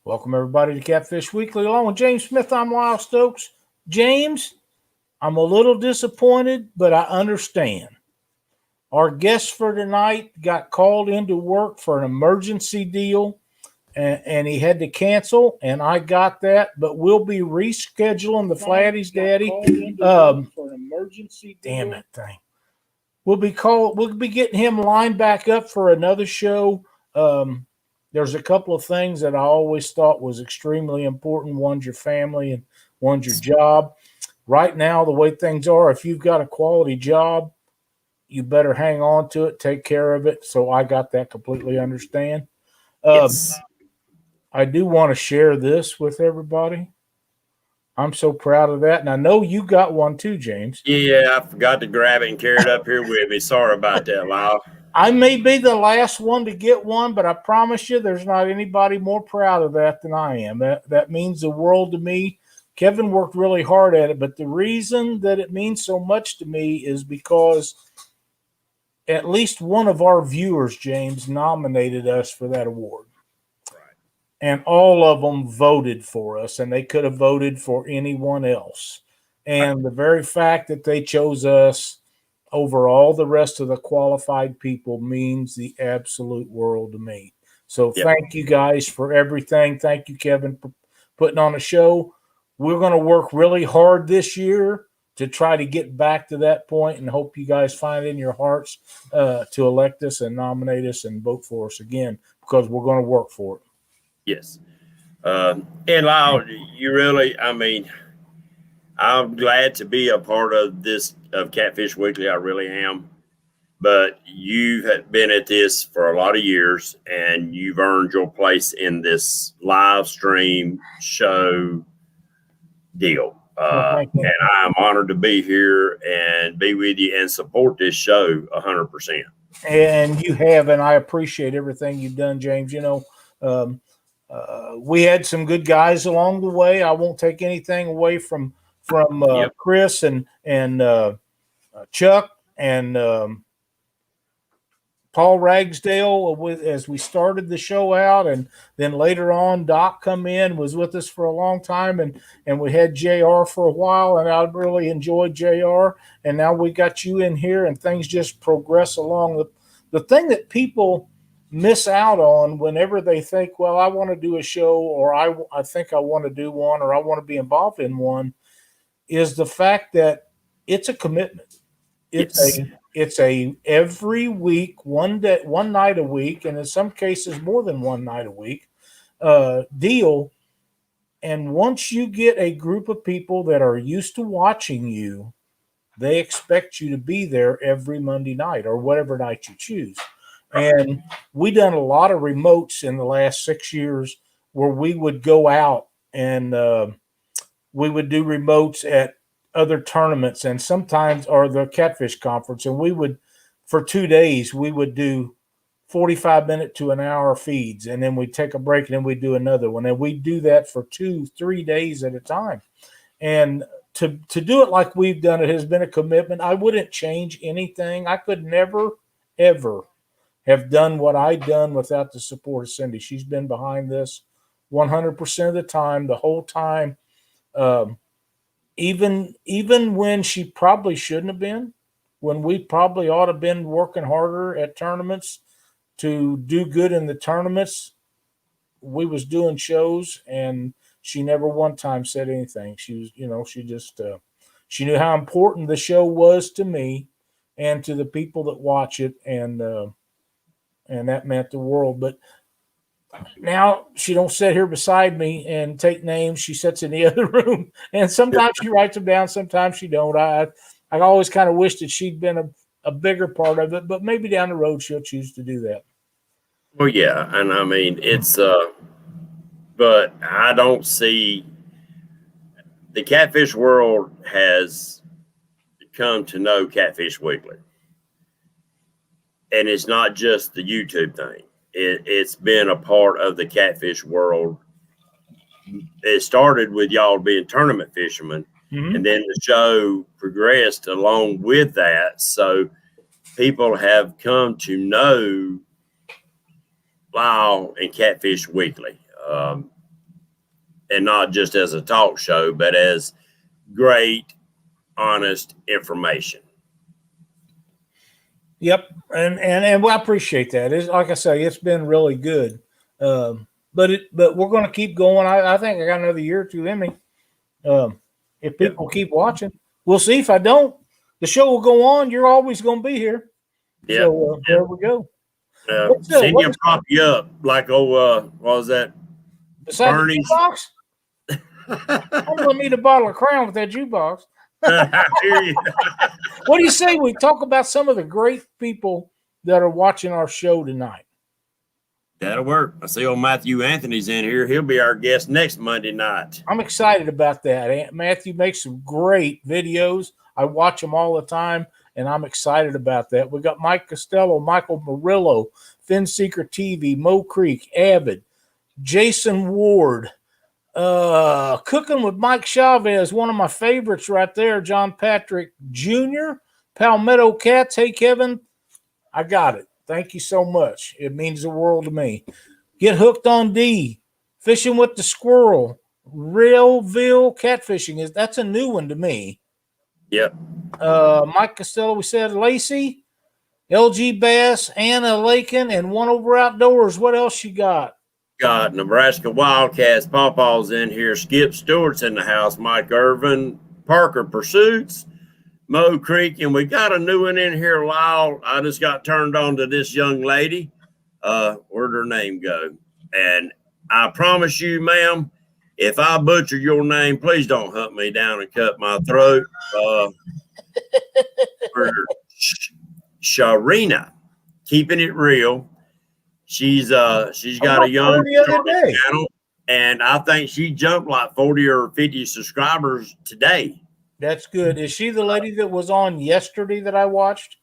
Welcome, everybody, to Catfish Weekly. Along with James Smith, I'm Lyle Stokes. James, I'm a little disappointed, but I understand. Our guest for tonight got called into work for an emergency deal, and he had to cancel, and I got that, but we'll be rescheduling the Flattie's Daddy. For an emergency deal. Damn it thing. We'll be getting him lined back up for another show. There's a couple of things that I always thought was extremely important. One's your family and one's your job. Right now, the way things are, if you've got a quality job, you better hang on to it, take care of it. So I got that, completely understand. Yes. I do want to share this with everybody. I'm so proud of that. And I know you got one too, James. Yeah, I forgot to grab it and carry it up here with me. Sorry about that, Lyle. I may be the last one to get one, but I promise you there's not anybody more proud of that than I am. That means the world to me. Kevin worked really hard at it, but the reason that it means so much to me is because at least one of our viewers, James, nominated us for that award. Right. And all of them voted for us, and they could have voted for anyone else. And the very fact that they chose us over all the rest of the qualified people means the absolute world to me. So thank you guys for everything. Thank you, Kevin, for putting on a show. We're going to work really hard this year to try to get back to that point, and hope you guys find in your hearts to elect us and nominate us and vote for us again, because we're going to work for it. Yes. And Lyle, you really, I'm glad to be a part of this, of Catfish Weekly. I really am. But you have been at this for a lot of years, and you've earned your place in this live stream show deal. And I'm honored to be here and be with you and support this show 100%. And you have, and I appreciate everything you've done, James. You know, we had some good guys along the way. I won't take anything away from Chris and Chuck and Paul Ragsdale as we started the show out, and then later on Doc come in, was with us for a long time, and we had JR for a while, and I really enjoyed JR, and now we got you in here, and things just progress along. The thing that people miss out on whenever they think, well, I want to do a show, or I think I want to do one, or I want to be involved in one, is the fact that it's a commitment. It's a every week, one night a week, and in some cases more than one night a week deal. And once you get a group of people that are used to watching you, they expect you to be there every Monday night or whatever night you choose. And we done a lot of remotes in the last 6 years where we would go out and we would do remotes at other tournaments, and sometimes, or the Catfish conference, and we would, for 2 days, we would do 45-minute to an hour feeds, and then we'd take a break, and then we'd do another one, and we'd do that for 2-3 days at a time. And to do it like we've done it has been a commitment. I wouldn't change anything. I could never, ever have done what I've done without the support of Cindy. She's been behind this 100% of the time, the whole time. Even when she probably shouldn't have been, when we probably ought to have been working harder at tournaments to do good in the tournaments, we was doing shows, and she never one time said anything. She was, you know, she just she knew how important the show was to me and to the people that watch it, and that meant the world. But now she don't sit here beside me and take names. She sits in the other room, and sometimes she writes them down, sometimes she don't. I always kind of wish that she'd been a bigger part of it, but maybe down the road she'll choose to do that. Well, yeah, and I mean, it's but I don't see, the catfish world has come to know Catfish Weekly, and it's not just the YouTube thing. It's been a part of the catfish world. It started with y'all being tournament fishermen, and then the show progressed along with that. So people have come to know Lyle and Catfish Weekly. and not just as a talk show, but as great, honest information. Yep, and I appreciate that. It's like I say, it's been really good. But we're going to keep going. I think I got another year or two in me. If people keep watching, we'll see. If I don't, the show will go on. You're always going to be here. Yeah, so there we go. Cindy will prop you up like what was that? Besides the jukebox? I'm going to need a bottle of Crown with that jukebox. What do you say we talk about some of the great people that are watching our show tonight? That'll work. I see old Matthew Anthony's in here. He'll be our guest next Monday night. I'm excited about that. Matthew makes some great videos. I watch them all the time, and I'm excited about that. We got Mike Costello, Michael Murillo, Fin Seeker TV, Mo Creek, Avid, Jason Ward, Cooking with Mike Chavez, one of my favorites right there, John Patrick Jr., Palmetto Cats. Hey, Kevin, I got it. Thank you so much. It means the world to me. Get Hooked on D, Fishing with the Squirrel, Realville Catfishing. That's a new one to me. Yep. Mike Costello, we said, Lacey, LG Bass, Anna Lakin, and One Over Outdoors. What else you got? Got Nebraska Wildcats, Pawpaw's in here, Skip Stewart's in the house, Mike Irvin, Parker Pursuits, Mo Creek, and we got a new one in here, Lyle. I just got turned on to this young lady. Where'd her name go? And I promise you, ma'am, if I butcher your name, please don't hunt me down and cut my throat. Sharina, keeping it real. She's got a young channel, and I think she jumped like 40 or 50 subscribers today. That's good. Is she the lady that was on yesterday that I watched?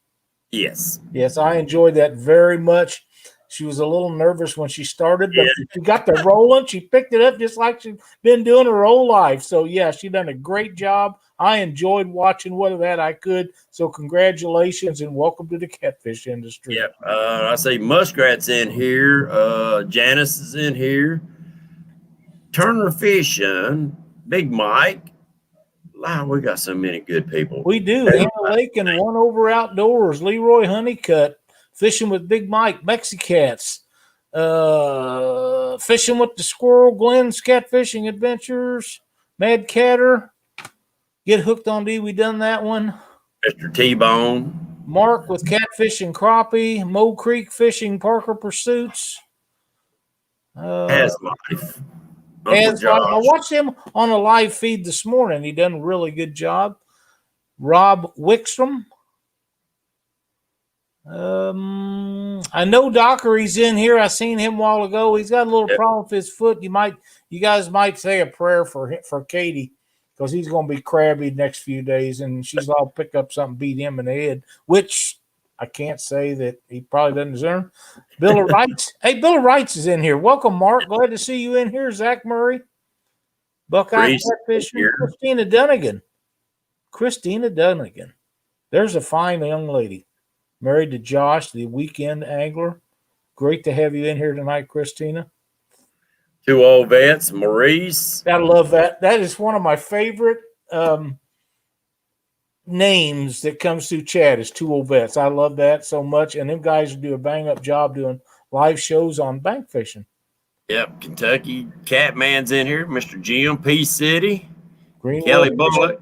Yes. Yes, I enjoyed that very much. She was a little nervous when she started, but she got the rolling. She picked it up just like she's been doing her whole life. So, yeah, she done a great job. I enjoyed watching what of that I could. So, congratulations and welcome to the catfish industry. Yep. I see Muskrat's in here. Janice is in here. Turner Fishing, Big Mike. Wow, we got so many good people. We do. Anna Lake and One Over Outdoors, Leroy Honeycutt, Fishing with Big Mike, Mexicats, Fishing with the Squirrel, Glenn's Catfishing Adventures, Mad Catter, Get Hooked on D. We done that one. Mr. T-Bone. Mark with Catfish and Crappie, Mo Creek Fishing, Parker Pursuits. Has Life. I watched him on a live feed this morning. He done a really good job. Rob Wickstrom. I know Dockery's in here. I seen him a while ago. He's got a little problem with his foot. You guys might say a prayer for Katie, because he's going to be crabby the next few days, and she's all pick up something, beat him in the head, which I can't say that he probably doesn't deserve. Bill Wrights. Hey, Bill Wrights is in here. Welcome, Mark. Glad to see you in here. Zach Murray, Buckeye Catfisher, Christina Dunnigan. There's a fine young lady. Married to Josh, the weekend angler. Great to have you in here tonight, Christina. Two old vets, Maurice. I love that. That is one of my favorite names that comes through chat is Two Old Vets. I love that so much. And them guys do a bang-up job doing live shows on bank fishing. Yep, Kentucky Catman's in here. Mr. Jim, Peace City. Greenwood. Kelly Bullock.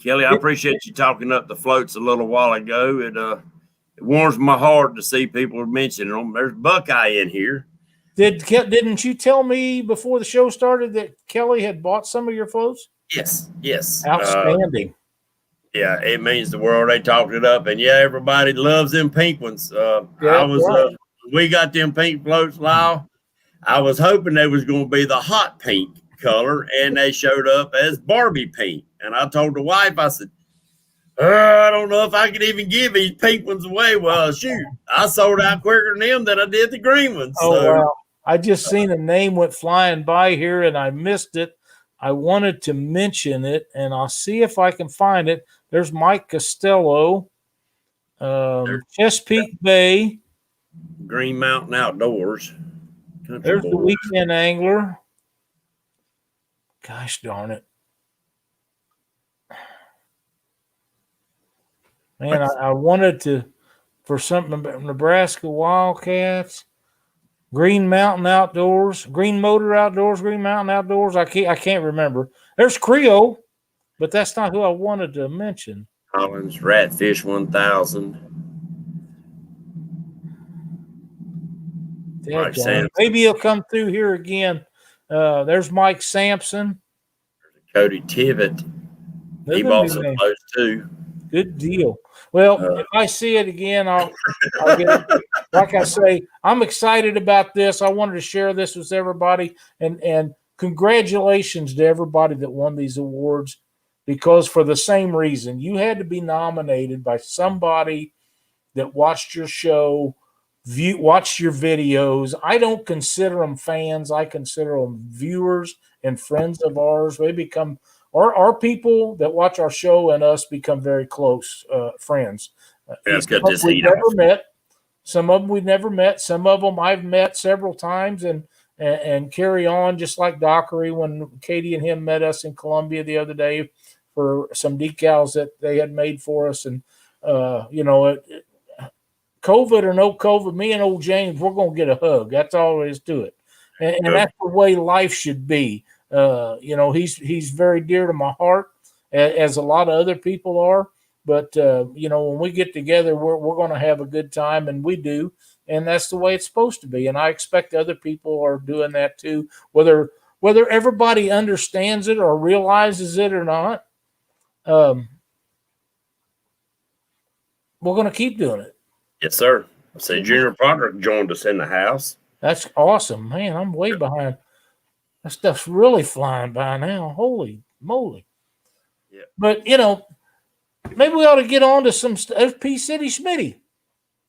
Kelly, I appreciate you talking up the floats a little while ago. It warms my heart to see people mentioning them. There's Buckeye in here. Didn't you tell me before the show started that Kelly had bought some of your floats? Yes. Outstanding. Yeah, it means the world. They talked it up, and everybody loves them pink ones. We got them pink floats, Lyle. I was hoping they was going to be the hot pink color, and they showed up as Barbie pink. And I told the wife, I said, I don't know if I could even give these pink ones away. Well, shoot, I sold out quicker than them than I did the green ones. Wow. I just seen a name went flying by here, and I missed it. I wanted to mention it, and I'll see if I can find it. There's Mike Costello, Chesapeake Bay. Green Mountain Outdoors. There's the weekend angler. Gosh darn it. Man, I wanted to, for something about Nebraska Wildcats, Green Mountain Outdoors, Green Motor Outdoors, Green Mountain Outdoors. I can't remember. There's Creo, but that's not who I wanted to mention. Collins, Ratfish 1000. Mike Sampson. Maybe he'll come through here again. There's Mike Sampson. Cody Tibbett. He bought some of those too. Good deal. Well, if I see it again, I'll get it. Like I say, I'm excited about this. I wanted to share this with everybody, and congratulations to everybody that won these awards, because for the same reason, you had to be nominated by somebody that watched your show, watched your videos. I don't consider them fans. I consider them viewers and friends of ours. They become our people that watch our show and us become very close friends. That's good to see. We've never met. Some of them we've never met. Some of them I've met several times and carry on, just like Dockery when Katie and him met us in Columbia the other day for some decals that they had made for us. And, COVID or no COVID, me and old James, we're going to get a hug. That's all there is to it. And that's the way life should be. He's very dear to my heart, as a lot of other people are. But, when we get together, we're going to have a good time, and we do. And that's the way it's supposed to be. And I expect other people are doing that too, whether everybody understands it or realizes it or not. We're going to keep doing it. Yes, sir. I say Junior Potter joined us in the house. That's awesome. Man, I'm way behind. That stuff's really flying by now. Holy moly. Yeah. But, maybe we ought to get on to some FP City Smitty.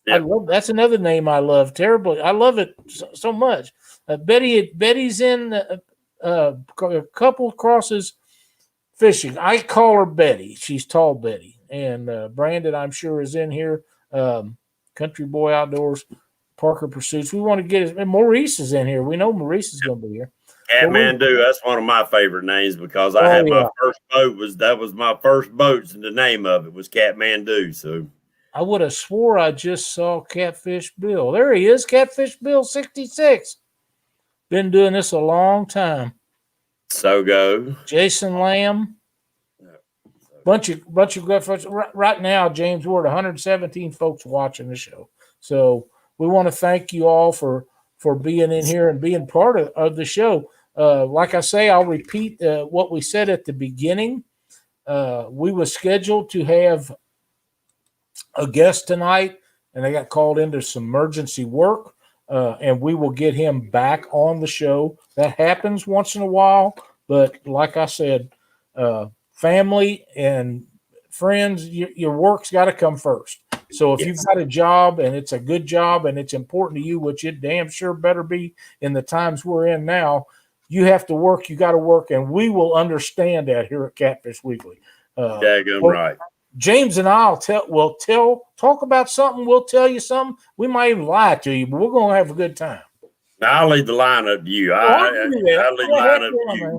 Yeah. That's another name I love terribly. I love it so much. Betty's in a couple crosses fishing. I call her Betty. She's Tall Betty. And Brandon, I'm sure, is in here. Country Boy Outdoors, Parker Pursuits. We want to get and Maurice is in here. We know Maurice is going to be here. Catmandu, that's one of my favorite names because I had my first boat that was my first boat, and the name of it was Catmandu. So I would have swore I just saw Catfish Bill. There he is, Catfish Bill 66. Been doing this a long time. So go. Jason Lamb. Bunch of good folks. Right now, James, we're at 117 folks watching the show. So we want to thank you all for being in here and being part of the show. Like I say, I'll repeat what we said at the beginning. We were scheduled to have a guest tonight, and they got called into some emergency work, and we will get him back on the show. That happens once in a while, but like I said, family and friends, your work's got to come first. So if you've got a job and it's a good job and it's important to you, which it damn sure better be in the times we're in now, you have to work. You got to work, and we will understand that here at Catfish Weekly. Right. James and I'll talk about something. We'll tell you something. We might even lie to you, but we're going to have a good time. I'll leave the line up to you. I'll leave the line up to you. Man.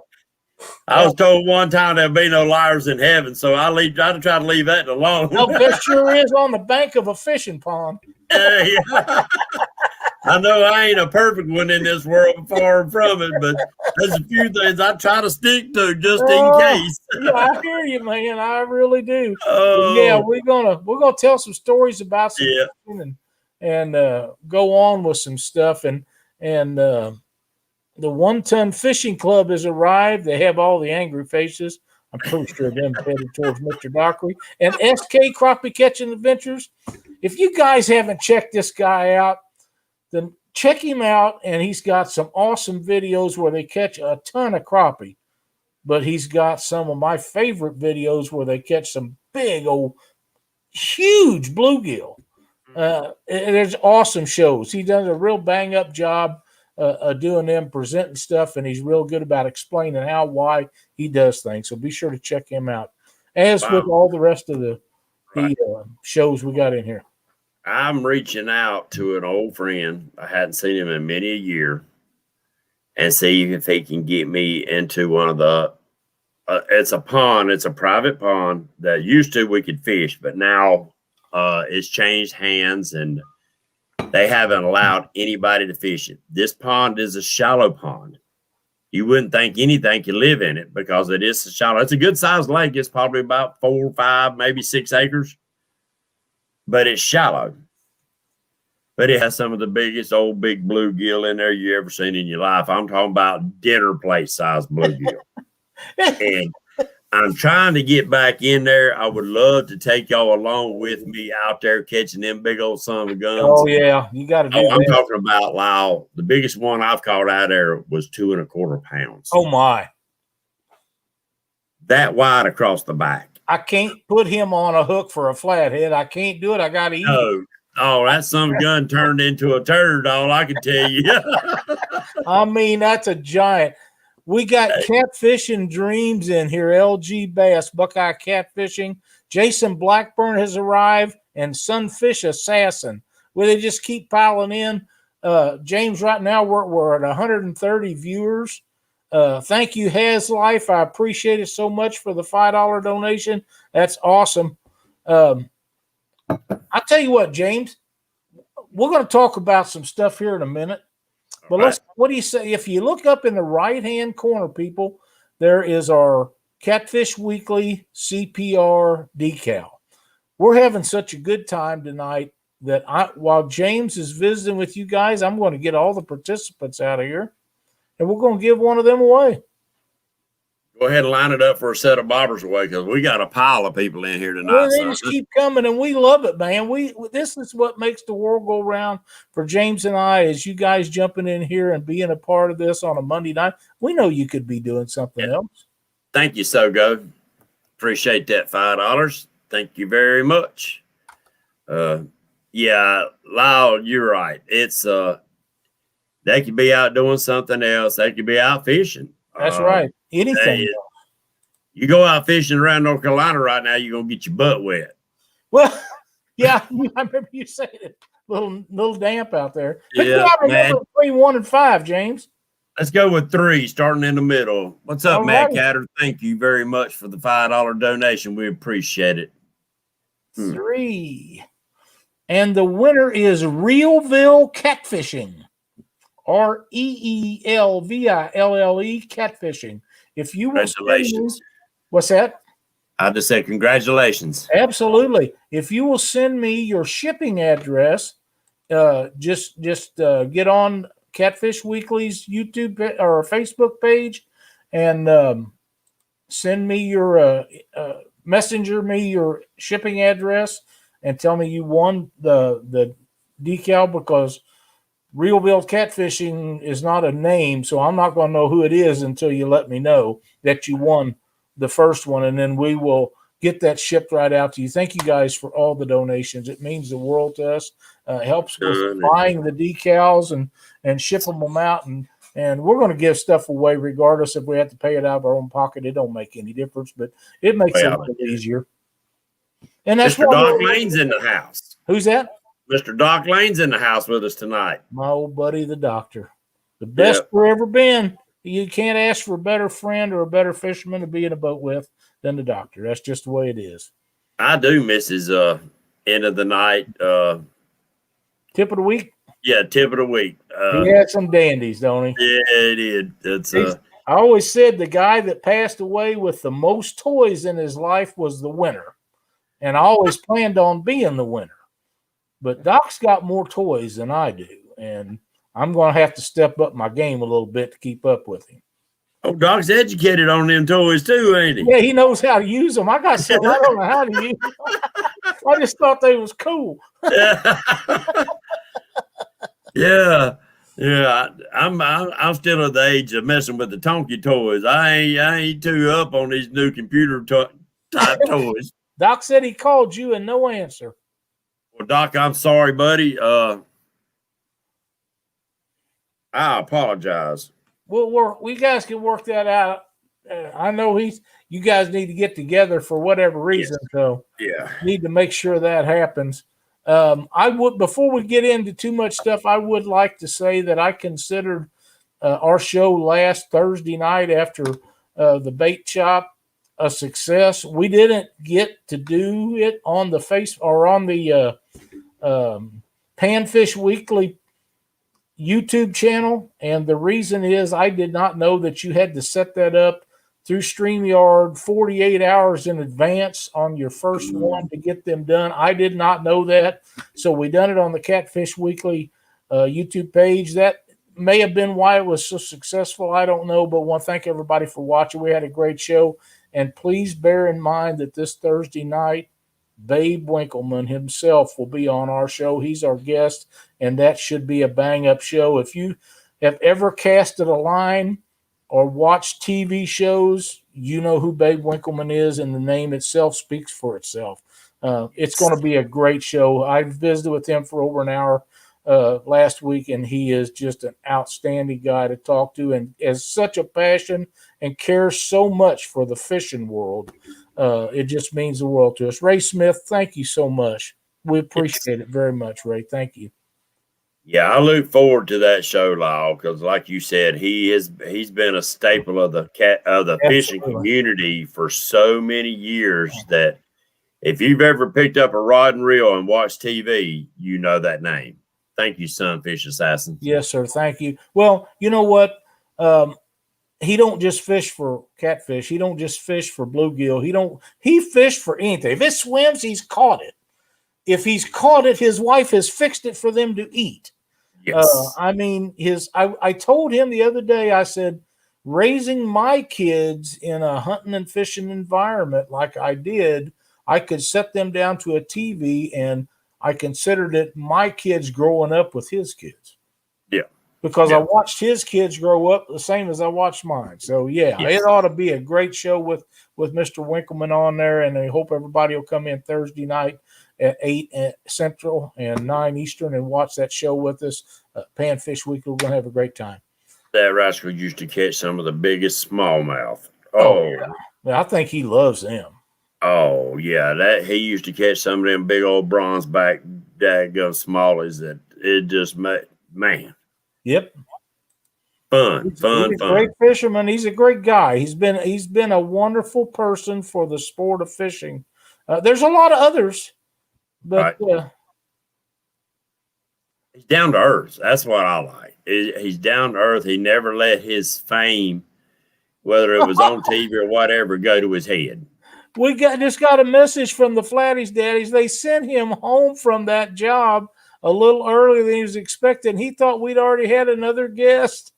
I was told one time there'll be no liars in heaven, so I'll try to leave that alone. No, there sure is on the bank of a fishing pond. Yeah. I know I ain't a perfect one in this world, far from it, but there's a few things I try to stick to just in case. Yeah, I hear you, man. I really do. Oh. Yeah, we're gonna tell some stories about some fishing and go on with some stuff and the 1 Ton Fishing Club has arrived. They have all the angry faces. I'm pretty sure them headed towards Mr. Dockery. And SK Crappie Catching Adventures. If you guys haven't checked this guy out, then check him out. And he's got some awesome videos where they catch a ton of crappie. But he's got some of my favorite videos where they catch some big old, huge bluegill. There's awesome shows. He does a real bang-up job doing them, presenting stuff, and he's real good about explaining how, why he does things. So be sure to check him out, as with all the rest of the shows we got in here. I'm reaching out to an old friend. I hadn't seen him in many a year, and see if he can get me into one of the. It's a pond. It's a private pond that used to we could fish, but now it's changed hands and they haven't allowed anybody to fish it. This pond is a shallow pond. You wouldn't think anything could live in it because it is shallow. It's a good sized lake. It's probably about 4 or 5, maybe 6 acres, but it's shallow. But it has some of the biggest old big bluegill in there you ever seen in your life. I'm talking about dinner plate size bluegill. And I'm trying to get back in there. I would love to take y'all along with me out there catching them big old son of a guns. Oh yeah, you got to do that. I'm talking about Lyle. The biggest one I've caught out there was 2.25 pounds. Oh my, that wide across the back. I can't put him on a hook for a flathead. I can't do it. I got to eat it. Oh, that son of a gun turned into a turd. All I can tell you. I mean, that's a giant. We got catfishing dreams in here. LG Bass, Buckeye Catfishing. Jason Blackburn has arrived, and Sunfish Assassin. Will they just keep piling in? James, right now we're at 130 viewers. Thank you, Has Life. I appreciate it so much for the $5 donation. That's awesome. I'll tell you what, James. We're going to talk about some stuff here in a minute. But what do you say? If you look up in the right-hand corner, people, there is our Catfish Weekly CPR decal. We're having such a good time tonight that while James is visiting with you guys, I'm going to get all the participants out of here, and we're going to give one of them away. Go ahead and line it up for a set of bobbers away because we got a pile of people in here tonight. Well, they just keep coming, and we love it, man. This is what makes the world go round for James and I, is you guys jumping in here and being a part of this on a Monday night. We know you could be doing something else. Thank you, Sogo. Appreciate that $5. Thank you very much. Yeah, Lyle, you're right. It's they could be out doing something else. They could be out fishing. That's right. Anything. You go out fishing around North Carolina right now, you're gonna get your butt wet. Well, yeah, I remember you saying it. Little damp out there. But yeah, man. Between 1 and 5, James. Let's go with 3, starting in the middle. What's up, Matt Catter? Thank you very much for the $5 donation. We appreciate it. 3. And the winner is Reelville Catfishing. REELVILLE Catfishing. If you will, congratulations. What's that? I just said congratulations. Absolutely. If you will send me your shipping address, just get on Catfish Weekly's YouTube or Facebook page and send me your messenger me your shipping address and tell me you won the decal, because Reelville Catfishing is not a name, so I'm not going to know who it is until you let me know that you won the first one, and then we will get that shipped right out to you. Thank you guys for all the donations. It means the world to us. It helps with buying the decals and shipping them out, and we're going to give stuff away regardless if we have to pay it out of our own pocket. It don't make any difference, but it makes it a little easier. And that's Mr. Doc Lane's in the house. Who's that? Mr. Doc Lane's in the house with us tonight. My old buddy, the doctor. The best there ever been. You can't ask for a better friend or a better fisherman to be in a boat with than the doctor. That's just the way it is. I do miss his end of the night. Tip of the week? Yeah, tip of the week. He had some dandies, don't he? Yeah, he did. I always said the guy that passed away with the most toys in his life was the winner. And I always planned on being the winner. But Doc's got more toys than I do, and I'm going to have to step up my game a little bit to keep up with him. Oh, Doc's educated on them toys too, ain't he? Yeah, he knows how to use them. I got some. I don't know how to use them. I just thought they was cool. Yeah. I'm still at the age of messing with the Tonky toys. I ain't too up on these new computer type toys. Doc said he called you and no answer. Well, Doc, I'm sorry, buddy. I apologize. Well, we guys can work that out. I know you guys need to get together for whatever reason, so need to make sure that happens. I would, before we get into too much stuff, I would like to say that I considered our show last Thursday night after the bait shop a success. We didn't get to do it on the face or on the Panfish Weekly YouTube channel, and the reason is I did not know that you had to set that up through StreamYard 48 hours in advance on your first one to get them done. I did not know that, so we done it on the Catfish Weekly YouTube page. That may have been why it was so successful. I don't know, but I want to thank everybody for watching. We had a great show, and please bear in mind that this Thursday night, Babe Winkleman himself will be on our show. He's our guest, and that should be a bang-up show. If you have ever casted a line or watched TV shows, you know who Babe Winkleman is, and the name itself speaks for itself. It's going to be a great show. I visited with him for over an hour last week, and he is just an outstanding guy to talk to and has such a passion and cares so much for the fishing world. It just means the world to us. Ray Smith, thank you so much. We appreciate it very much, Ray. Thank you. Yeah, I look forward to that show, Lyle, because like you said, he's been a staple of the fishing community for so many years that if you've ever picked up a rod and reel and watched TV, you know that name. Thank you, Sunfish Assassin. Yes, sir. Thank you. Well, you know what? He don't just fish for catfish. He don't just fish for bluegill. He fish for anything. If it swims, he's caught it. If he's caught it, his wife has fixed it for them to eat. Yes. I told him the other day, I said, raising my kids in a hunting and fishing environment like I did, I could set them down to a TV, and I considered it my kids growing up with his kids. Yeah. Because I watched his kids grow up the same as I watched mine. So, yeah, It ought to be a great show with Mr. Winkleman on there, and I hope everybody will come in Thursday night at 8 Central and 9 Eastern and watch that show with us. Panfish Weekly, we're going to have a great time. That rascal used to catch some of the biggest smallmouth. Yeah, I think he loves them. Oh, yeah, that he used to catch some of them big old bronze back daggone smallies that it just made, man. Yep. He's a great fisherman. He's a great guy. He's been a wonderful person for the sport of fishing. There's a lot of others, but he's down to earth. That's what I like. He's down to earth. He never let his fame, whether it was on TV or whatever, go to his head. We just got a message from the Flattie's daddies. They sent him home from that job a little earlier than he was expecting. He thought we'd already had another guest.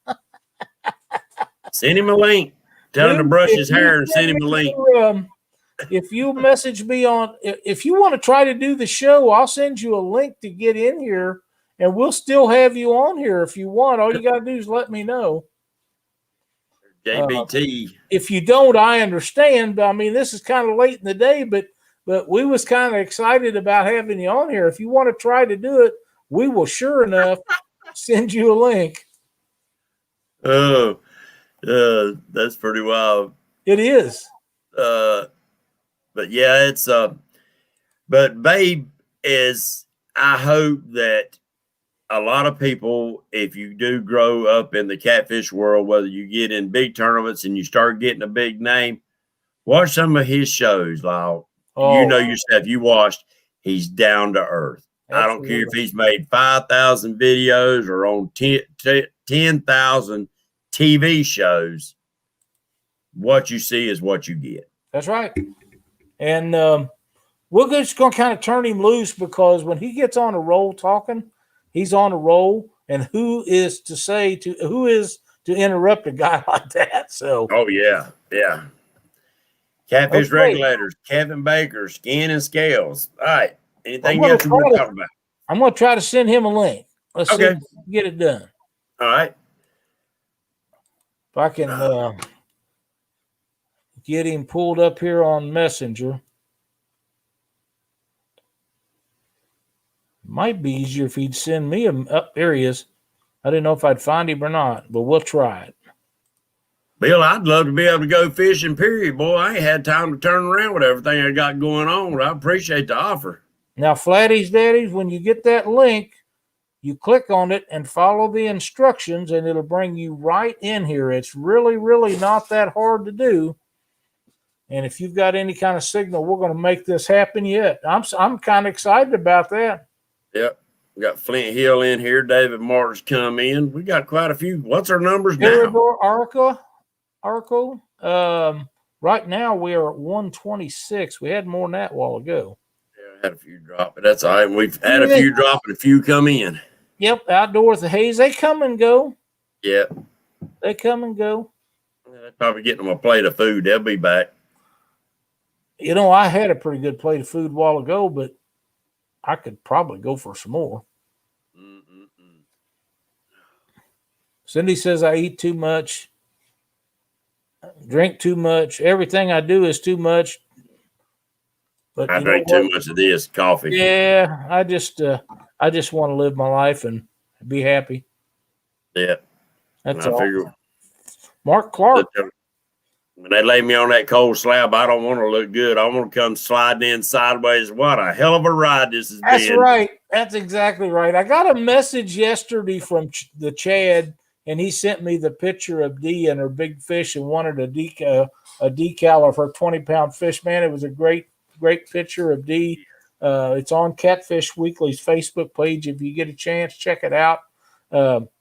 Send him a link. Tell him to brush his hair and send him a link. If you message me if you want to try to do the show, I'll send you a link to get in here, and we'll still have you on here if you want. All you got to do is let me know. JBT. If you don't, I understand. But I mean, this is kind of late in the day, but we was kind of excited about having you on here. If you want to try to do it, we will sure enough send you a link. Oh, that's pretty wild. It is. But yeah, it's but Babe is, I hope that a lot of people, if you do grow up in the catfish world, whether you get in big tournaments and you start getting a big name, watch some of his shows, Lyle. Oh. You know yourself, you watched, he's down to earth. Absolutely. I don't care if he's made 5,000 videos or on 10,000 TV shows. What you see is what you get. That's right. And we're just going to kind of turn him loose, because when he gets on a roll talking, he's on a roll. And who is to interrupt a guy like that? So, oh, yeah. Yeah. Catfish regulators, Kevin Baker, skin and scales. All right. Anything else you want to talk about? I'm going to try to send him a link. Let's see if we can get it done. All right. If I can get him pulled up here on Messenger. Might be easier if he'd send me there he is. I didn't know if I'd find him or not, but we'll try it. Bill, I'd love to be able to go fishing, period, boy. I ain't had time to turn around with everything I got going on, but I appreciate the offer. Now, Flattie's daddies, when you get that link, You click on it and follow the instructions, and it'll bring you right in here. It's really, really not that hard to do. And if you've got any kind of signal, we're going to make this happen yet. I'm kind of excited about that. Yep. We got Flint Hill in here. David Martin's come in. We got quite a few. What's our numbers now? Mirador Arco. Right now we are at 126. We had more than that a while ago. Yeah, I had a few drop, but that's all right. We've had a few drop and a few come in. Yep, Outdoors the Haze. They come and go. Yeah. They come and go. Yeah, they're probably getting them a plate of food. They'll be back. You know, I had a pretty good plate of food a while ago, but I could probably go for some more. Cindy says I eat too much, drink too much. Everything I do is too much. But I drink too much of this coffee. Yeah, I just want to live my life and be happy. Yeah, that's all. Figure, Mark Clark. When they lay me on that cold slab, I don't want to look good. I want to come sliding in sideways. What a hell of a ride this has been. That's right. That's exactly right. I got a message yesterday from the Chad, and he sent me the picture of Dee and her big fish and wanted a decal of her 20-pound fish. Man, it was a great picture of Dee. It's on Catfish Weekly's Facebook page. If you get a chance, check it out.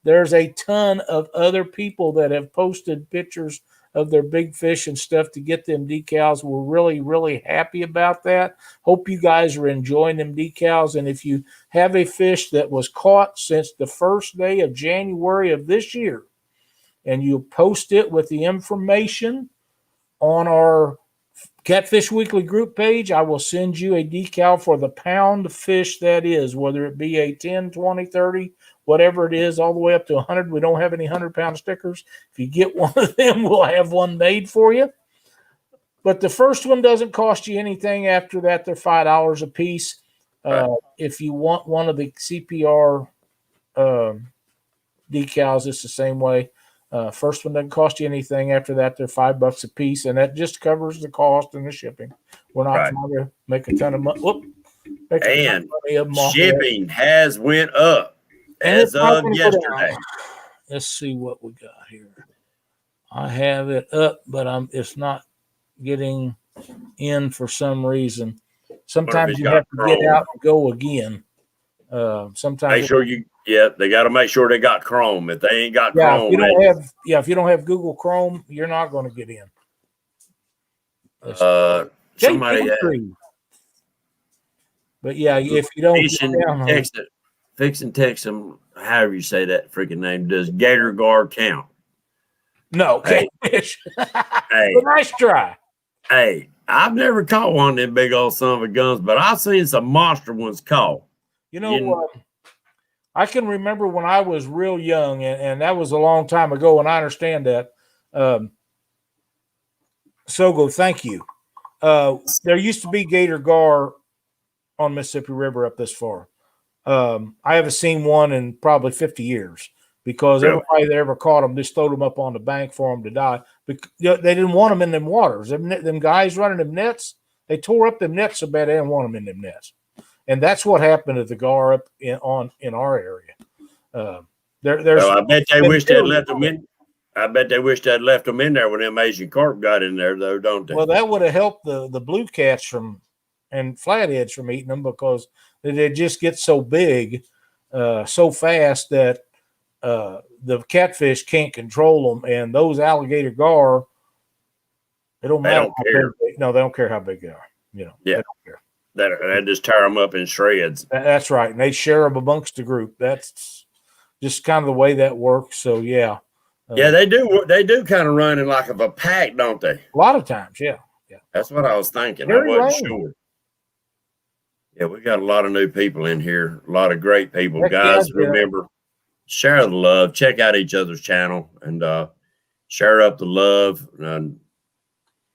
There's a ton of other people that have posted pictures of their big fish and stuff to get them decals. We're really, really happy about that. Hope you guys are enjoying them decals. And if you have a fish that was caught since the first day of January of this year, and you post it with the information on our Catfish Weekly group page, I will send you a decal for the pound fish that is, whether it be a 10, 20, 30, whatever it is, all the way up to 100. We don't have any 100-pound stickers. If you get one of them, we'll have one made for you. But the first one doesn't cost you anything. After that, they're $5 a piece. Right. If you want one of the CPR decals, it's the same way. First one doesn't cost you anything. After that, they're $5 a piece, and that just covers the cost and the shipping. We're not trying to make a ton of money. And shipping has went up as of yesterday. Let's see what we got here. I have it up, but it's not getting in for some reason. Sometimes you have to get out and go again. Sometimes make sure they got to make sure they got Chrome. If they ain't got Chrome, if you don't have Google Chrome, you're not going to get in. Somebody but yeah, if you don't fix and text them, however you say that freaking name, does Gator Guard count? No, Catfish. Hey, nice try. Hey, I've never caught one of them big old son of a guns, but I've seen some monster ones caught. You know, I can remember when I was real young, and that was a long time ago, and I understand that. Sogo, thank you. There used to be Gator Gar on Mississippi River up this far. I haven't seen one in probably 50 years because everybody that ever caught them just threw them up on the bank for them to die. They didn't want them in them waters. Them guys running them nets, they tore up them nets so bad they didn't want them in them nets. And that's what happened to the gar up in our area. I bet they wish they'd left them in. I bet they wish they'd left them in there when them Asian carp got in there, though, don't they? Well, that would have helped the blue cats and flatheads from eating them because they just get so big, so fast that the catfish can't control them. And those alligator gar, it don't matter. They don't care. They don't care how big they are. You know, yeah. They don't care. That just tear them up in shreds. That's right. And they share them amongst the group. That's just kind of the way that works. So, yeah. Yeah, they do. They do kind of run in like of a pack, don't they? A lot of times, yeah. That's what I was thinking. I wasn't sure. Yeah, we got a lot of new people in here. A lot of great people. Guys, remember, share the love. Check out each other's channel and share up the love and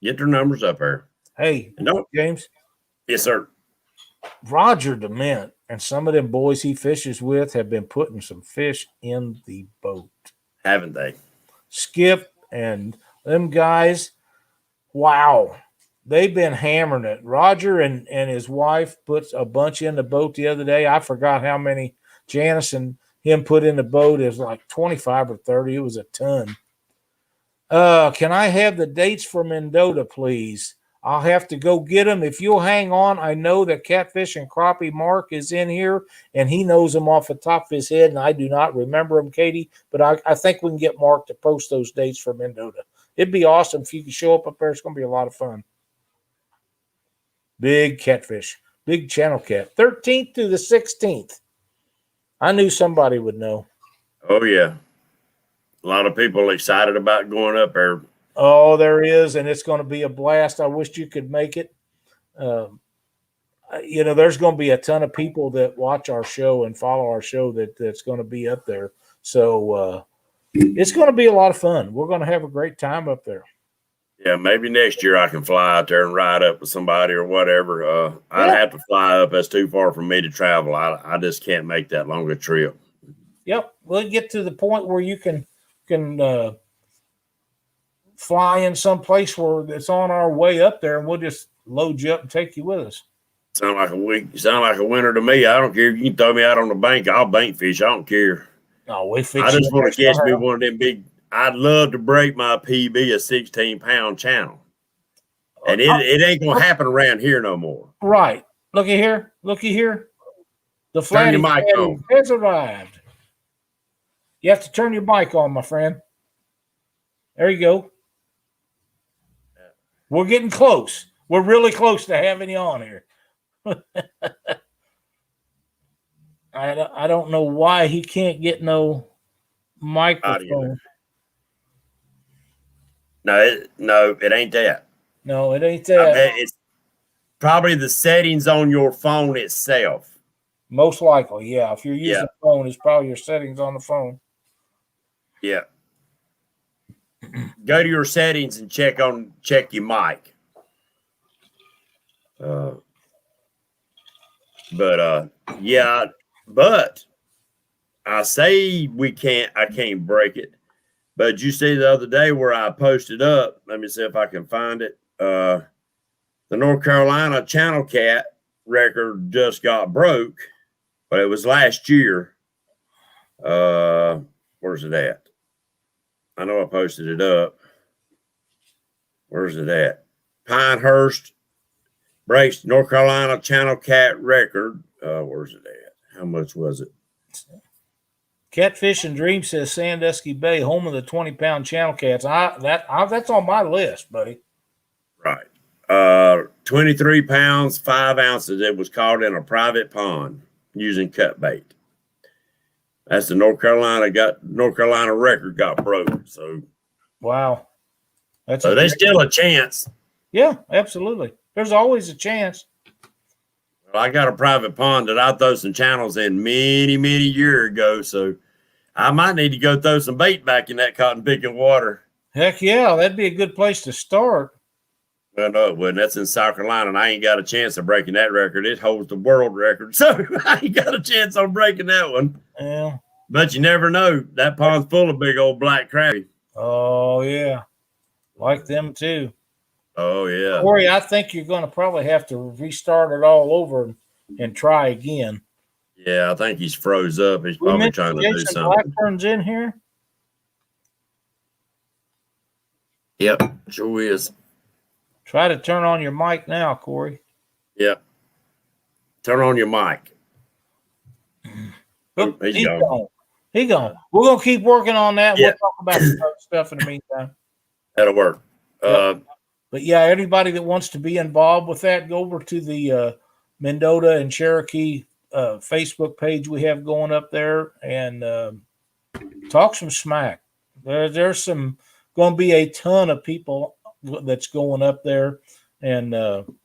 get their numbers up there. Hey, James. Yes, sir. Roger DeMint and some of them boys he fishes with have been putting some fish in the boat. Haven't they? Skip and them guys, wow. They've been hammering it. Roger and his wife put a bunch in the boat the other day. I forgot how many Janice and him put in the boat is like 25 or 30. It was a ton. Can I have the dates for Mendota, please? I'll have to go get them. If you'll hang on, I know that Catfish and Crappie Mark is in here, and he knows them off the top of his head, and I do not remember them, Katie, but I think we can get Mark to post those dates for Mendota. It'd be awesome if you could show up there. It's going to be a lot of fun. Big catfish. Big channel cat. 13th through the 16th. I knew somebody would know. Oh, yeah. A lot of people excited about going up there. Oh, there is, and it's going to be a blast. I wish you could make it. There's going to be a ton of people that watch our show and follow our show that's going to be up there. So it's going to be a lot of fun. We're going to have a great time up there. Yeah, maybe next year I can fly out there and ride up with somebody or whatever. I'd have to fly up. That's too far for me to travel. I just can't make that long a trip. Yep. We'll get to the point where you can fly in some place where it's on our way up there, and we'll just load you up and take you with us. Sound like a winner to me. I don't care if you can throw me out on the bank. I'll bank fish. I don't care. Oh, I just want to catch me one of them big. I'd love to break my PB a 16-pound channel, and it ain't gonna happen around here no more. Right. Looky here. The Flattie has arrived. You have to turn your mic on, my friend. There you go. We're getting close. We're really close to having you on here. I don't know why he can't get no microphone. No, it ain't that. No, it ain't that. It's probably the settings on your phone itself. Most likely, yeah. If you're using a phone, it's probably your settings on the phone. Yeah. Go to your settings and check your mic. But I say I can't break it. But you see the other day where I posted up, let me see if I can find it. The North Carolina Channel Cat record just got broke, but it was last year. Where's it at? I know I posted it up. Where's it at? Pinehurst breaks North Carolina Channel Cat record. Where's it at? How much was it? Catfish and Dream says Sandusky Bay, home of the 20-pound channel cats. That's on my list, buddy. Right. 23 pounds, 5 ounces. It was caught in a private pond using cut bait. That's the North Carolina record got broke. So, wow. So there's still a chance. Yeah, absolutely. There's always a chance. Well, I got a private pond that I throw some channels in many, many years ago. So I might need to go throw some bait back in that cotton picking water. Heck yeah, that'd be a good place to start. Well, no, it wouldn't. That's in South Carolina, and I ain't got a chance of breaking that record. It holds the world record, so I ain't got a chance on breaking that one. Yeah. But you never know. That pond's full of big old black crabby. Oh, yeah. Like them, too. Oh, yeah. Cory, I think you're going to probably have to restart it all over and try again. Yeah, I think he's froze up. He's probably trying to do something. Blackburn's in here? Yep, sure is. Try to turn on your mic now, Cory. Yep. Turn on your mic. He's gone. He's gone. We're going to keep working on that. Yeah. We'll talk about some other stuff in the meantime. That'll work. But yeah, anybody that wants to be involved with that, go over to the Mendota and Cherokee Facebook page we have going up there and talk some smack. There's going to be a ton of people that's going up there, and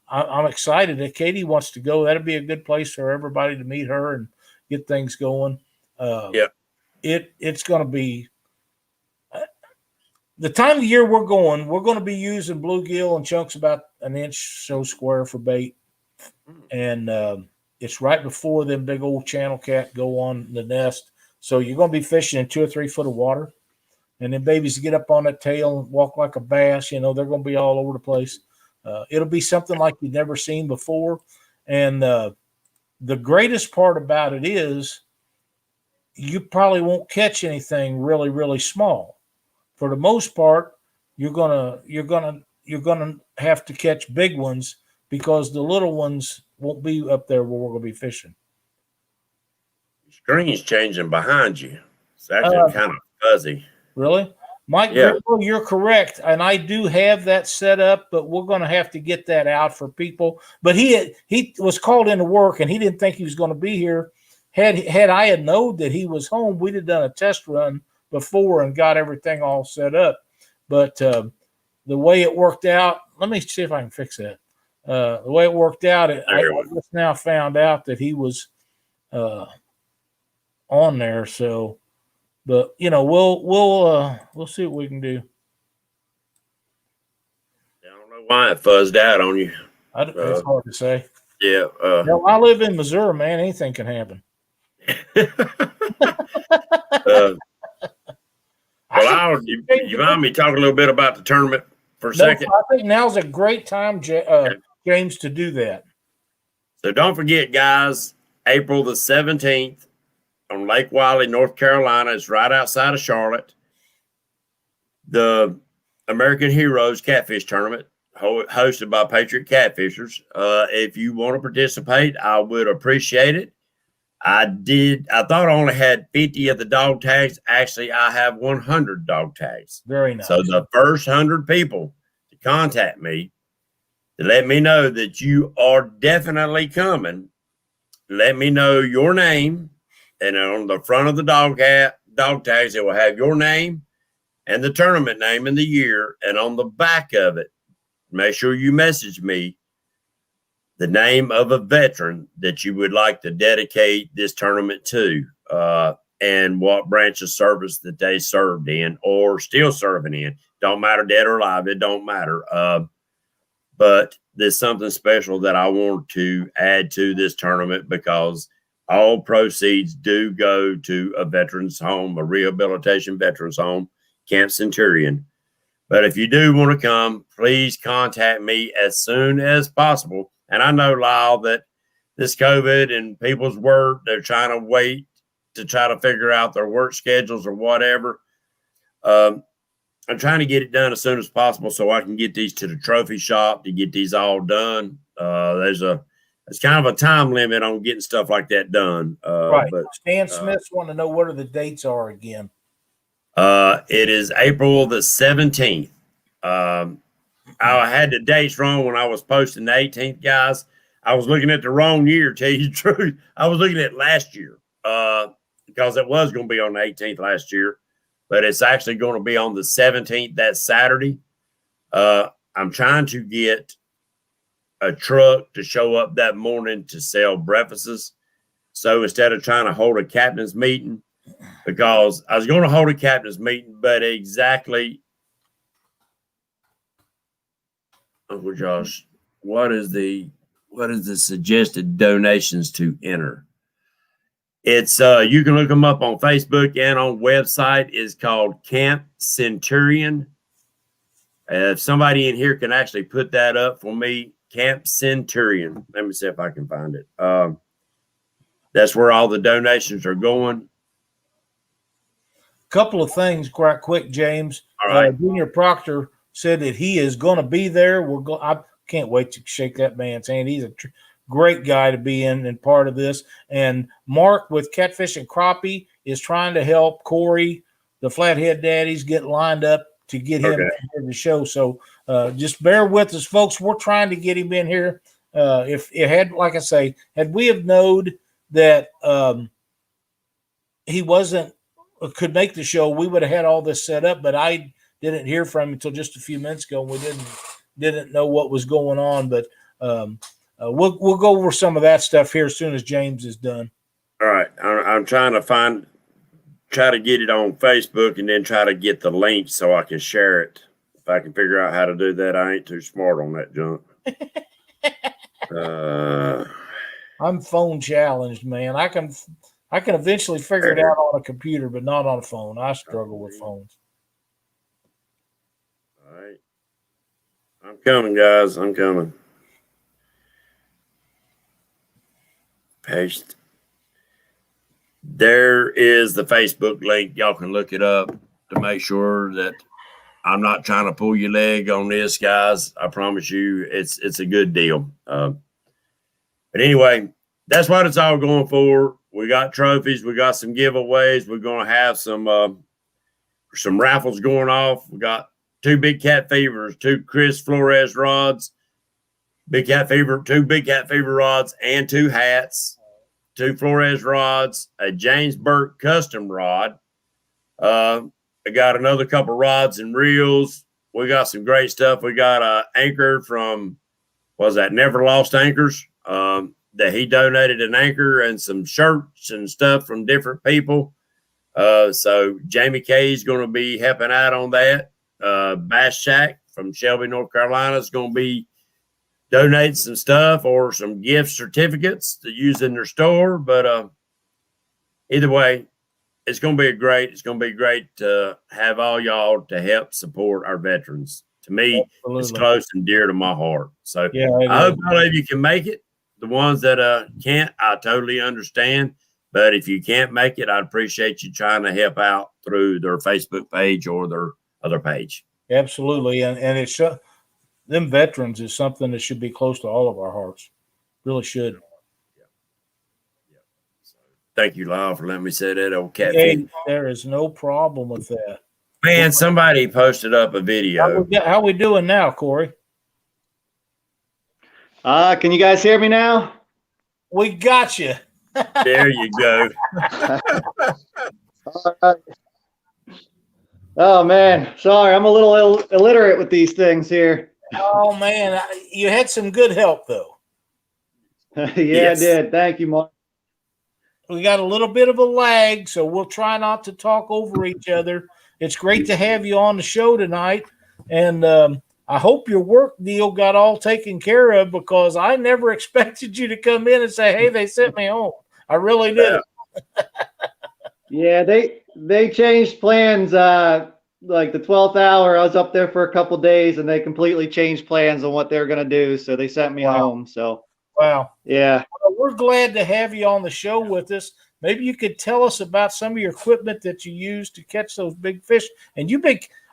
I'm excited that Katie wants to go. That'll be a good place for everybody to meet her and get things going. It's going to be the time of the year we're going to be using bluegill and chunks about an inch so square for bait. And it's right before them big old channel cat go on the nest. So you're going to be fishing in 2 or 3 foot of water. And then babies get up on that tail and walk like a bass. They're going to be all over the place. It'll be something like you've never seen before. And the greatest part about it is you probably won't catch anything really, really small. For the most part, you're gonna have to catch big ones because the little ones won't be up there where we're gonna be fishing. Screen's changing behind you. It's actually kind of fuzzy. Really? Mike, Yeah. you're correct. And I do have that set up, but we're going to have to get that out for people. But he was called into work and he didn't think he was going to be here. Had I had known that he was home, we'd have done a test run before and got everything all set up. But the way it worked out, let me see if I can fix that. The way it worked out, I just now found out that he was on there. So, but you know, we'll see what we can do. I don't know why it fuzzed out on you. It's hard to say. Yeah. I live in Missouri, man. Anything can happen. Well, you mind me talking a little bit about the tournament for a second? I think now's a great time, James, to do that. So don't forget, guys, April the 17th on Lake Wiley, North Carolina. It's right outside of Charlotte. The American Heroes Catfish Tournament, hosted by Patriot Catfishers. If you want to participate, I would appreciate it. I thought I only had 50 of the dog tags. Actually, I have 100 dog tags. Very nice. So the first 100 people to contact me to let me know that you are definitely coming, let me know your name. And on the front of the dog tags, it will have your name and the tournament name and the year. And on the back of it, make sure you message me the name of a veteran that you would like to dedicate this tournament to, and what branch of service that they served in or still serving in. Don't matter, dead or alive. It don't matter. But there's something special that I want to add to this tournament because all proceeds do go to a veterans home, a rehabilitation veterans home, Camp Centurion. But if you do want to come, please contact me as soon as possible. And I know, Lyle, that this COVID and people's work, they're trying to wait to try to figure out their work schedules or whatever. I'm trying to get it done as soon as possible so I can get these to the trophy shop to get these all done. There's kind of a time limit on getting stuff like that done. Right. But Stan Smith's want to know what are the dates are again. It is April the 17th. I had the dates wrong when I was posting the 18th, guys. I was looking at the wrong year, tell you the truth. I was looking at last year because it was going to be on the 18th last year, but it's actually going to be on the 17th, that Saturday. I'm trying to get a truck to show up that morning to sell breakfasts. So instead of trying to hold a captain's meeting, because I was going to hold a captain's meeting, but exactly, Uncle Josh, what is the suggested donations to enter? It's you can look them up on Facebook and on website. It's called Camp Centurion. If somebody in here can actually put that up for me, Camp Centurion. Let me see if I can find it. That's where all the donations are going. Couple of things quite quick, James. All right. Junior Proctor said that he is going to be there. I can't wait to shake that man's hand. He's a great guy to be in and part of this. And Mark with Catfish and Crappie is trying to help Cory, the Flathead Daddies, get lined up to get him here to the show. So just bear with us, folks. We're trying to get him in here. If it had, like I say, had we have known that he could make the show, we would have had all this set up, but I didn't hear from him until just a few minutes ago. And we didn't know what was going on, but we'll go over some of that stuff here as soon as James is done. All right. I'm trying to try to get it on Facebook and then try to get the link so I can share it. If I can figure out how to do that, I ain't too smart on that junk. I'm phone challenged, man. I can eventually figure it out on a computer, but not on a phone. I struggle with phones. All right. I'm coming, guys. I'm coming. Paste. there is the Facebook link. Y'all can look it up to make sure that I'm not trying to pull your leg on this, guys. I promise you, it's a good deal. But anyway, that's what it's all going for. We got trophies. We got some giveaways. We're going to have some raffles going off. We got 2 Big Cat Fevers, 2 Chris Flores rods, two Big Cat Fever rods, and 2 hats, 2 Flores rods, a James Burke custom rod. I got another couple rods and reels. We got some great stuff. We got an anchor from, Never Lost Anchors, that he donated an anchor and some shirts and stuff from different people. So Jamie K is going to be helping out on that. Bass Shack from Shelby, North Carolina is going to be donating some stuff or some gift certificates to use in their store. But either way, it's going to be great to have all y'all to help support our veterans. To me, Absolutely. It's close and dear to my heart. So Yeah, I hope all of you can make it. The ones that can't, I totally understand. But if you can't make it, I'd appreciate you trying to help out through their Facebook page or their other page. Absolutely. And it's them veterans is something that should be close to all of our hearts. Really should. Thank you, Lyle, for letting me say that old Catfish. Hey, there is no problem with that. Man, somebody posted up a video. How we doing now, Cory? Can you guys hear me now? We got you. There you go. All right. Oh, man. Sorry, I'm a little illiterate with these things here. Oh, man. You had some good help, though. Yes. I did. Thank you, Mark. We got a little bit of a lag, so we'll try not to talk over each other. It's great to have you on the show tonight, and I hope your work deal got all taken care of, because I never expected you to come in and say, hey, they sent me home. I really did. Yeah, they changed plans like the 12th hour. I was up there for a couple days, and they completely changed plans on what they were going to do, so they sent me home. So wow. Yeah. Well, we're glad to have you on the show with us. Maybe you could tell us about some of your equipment that you use to catch those big fish. And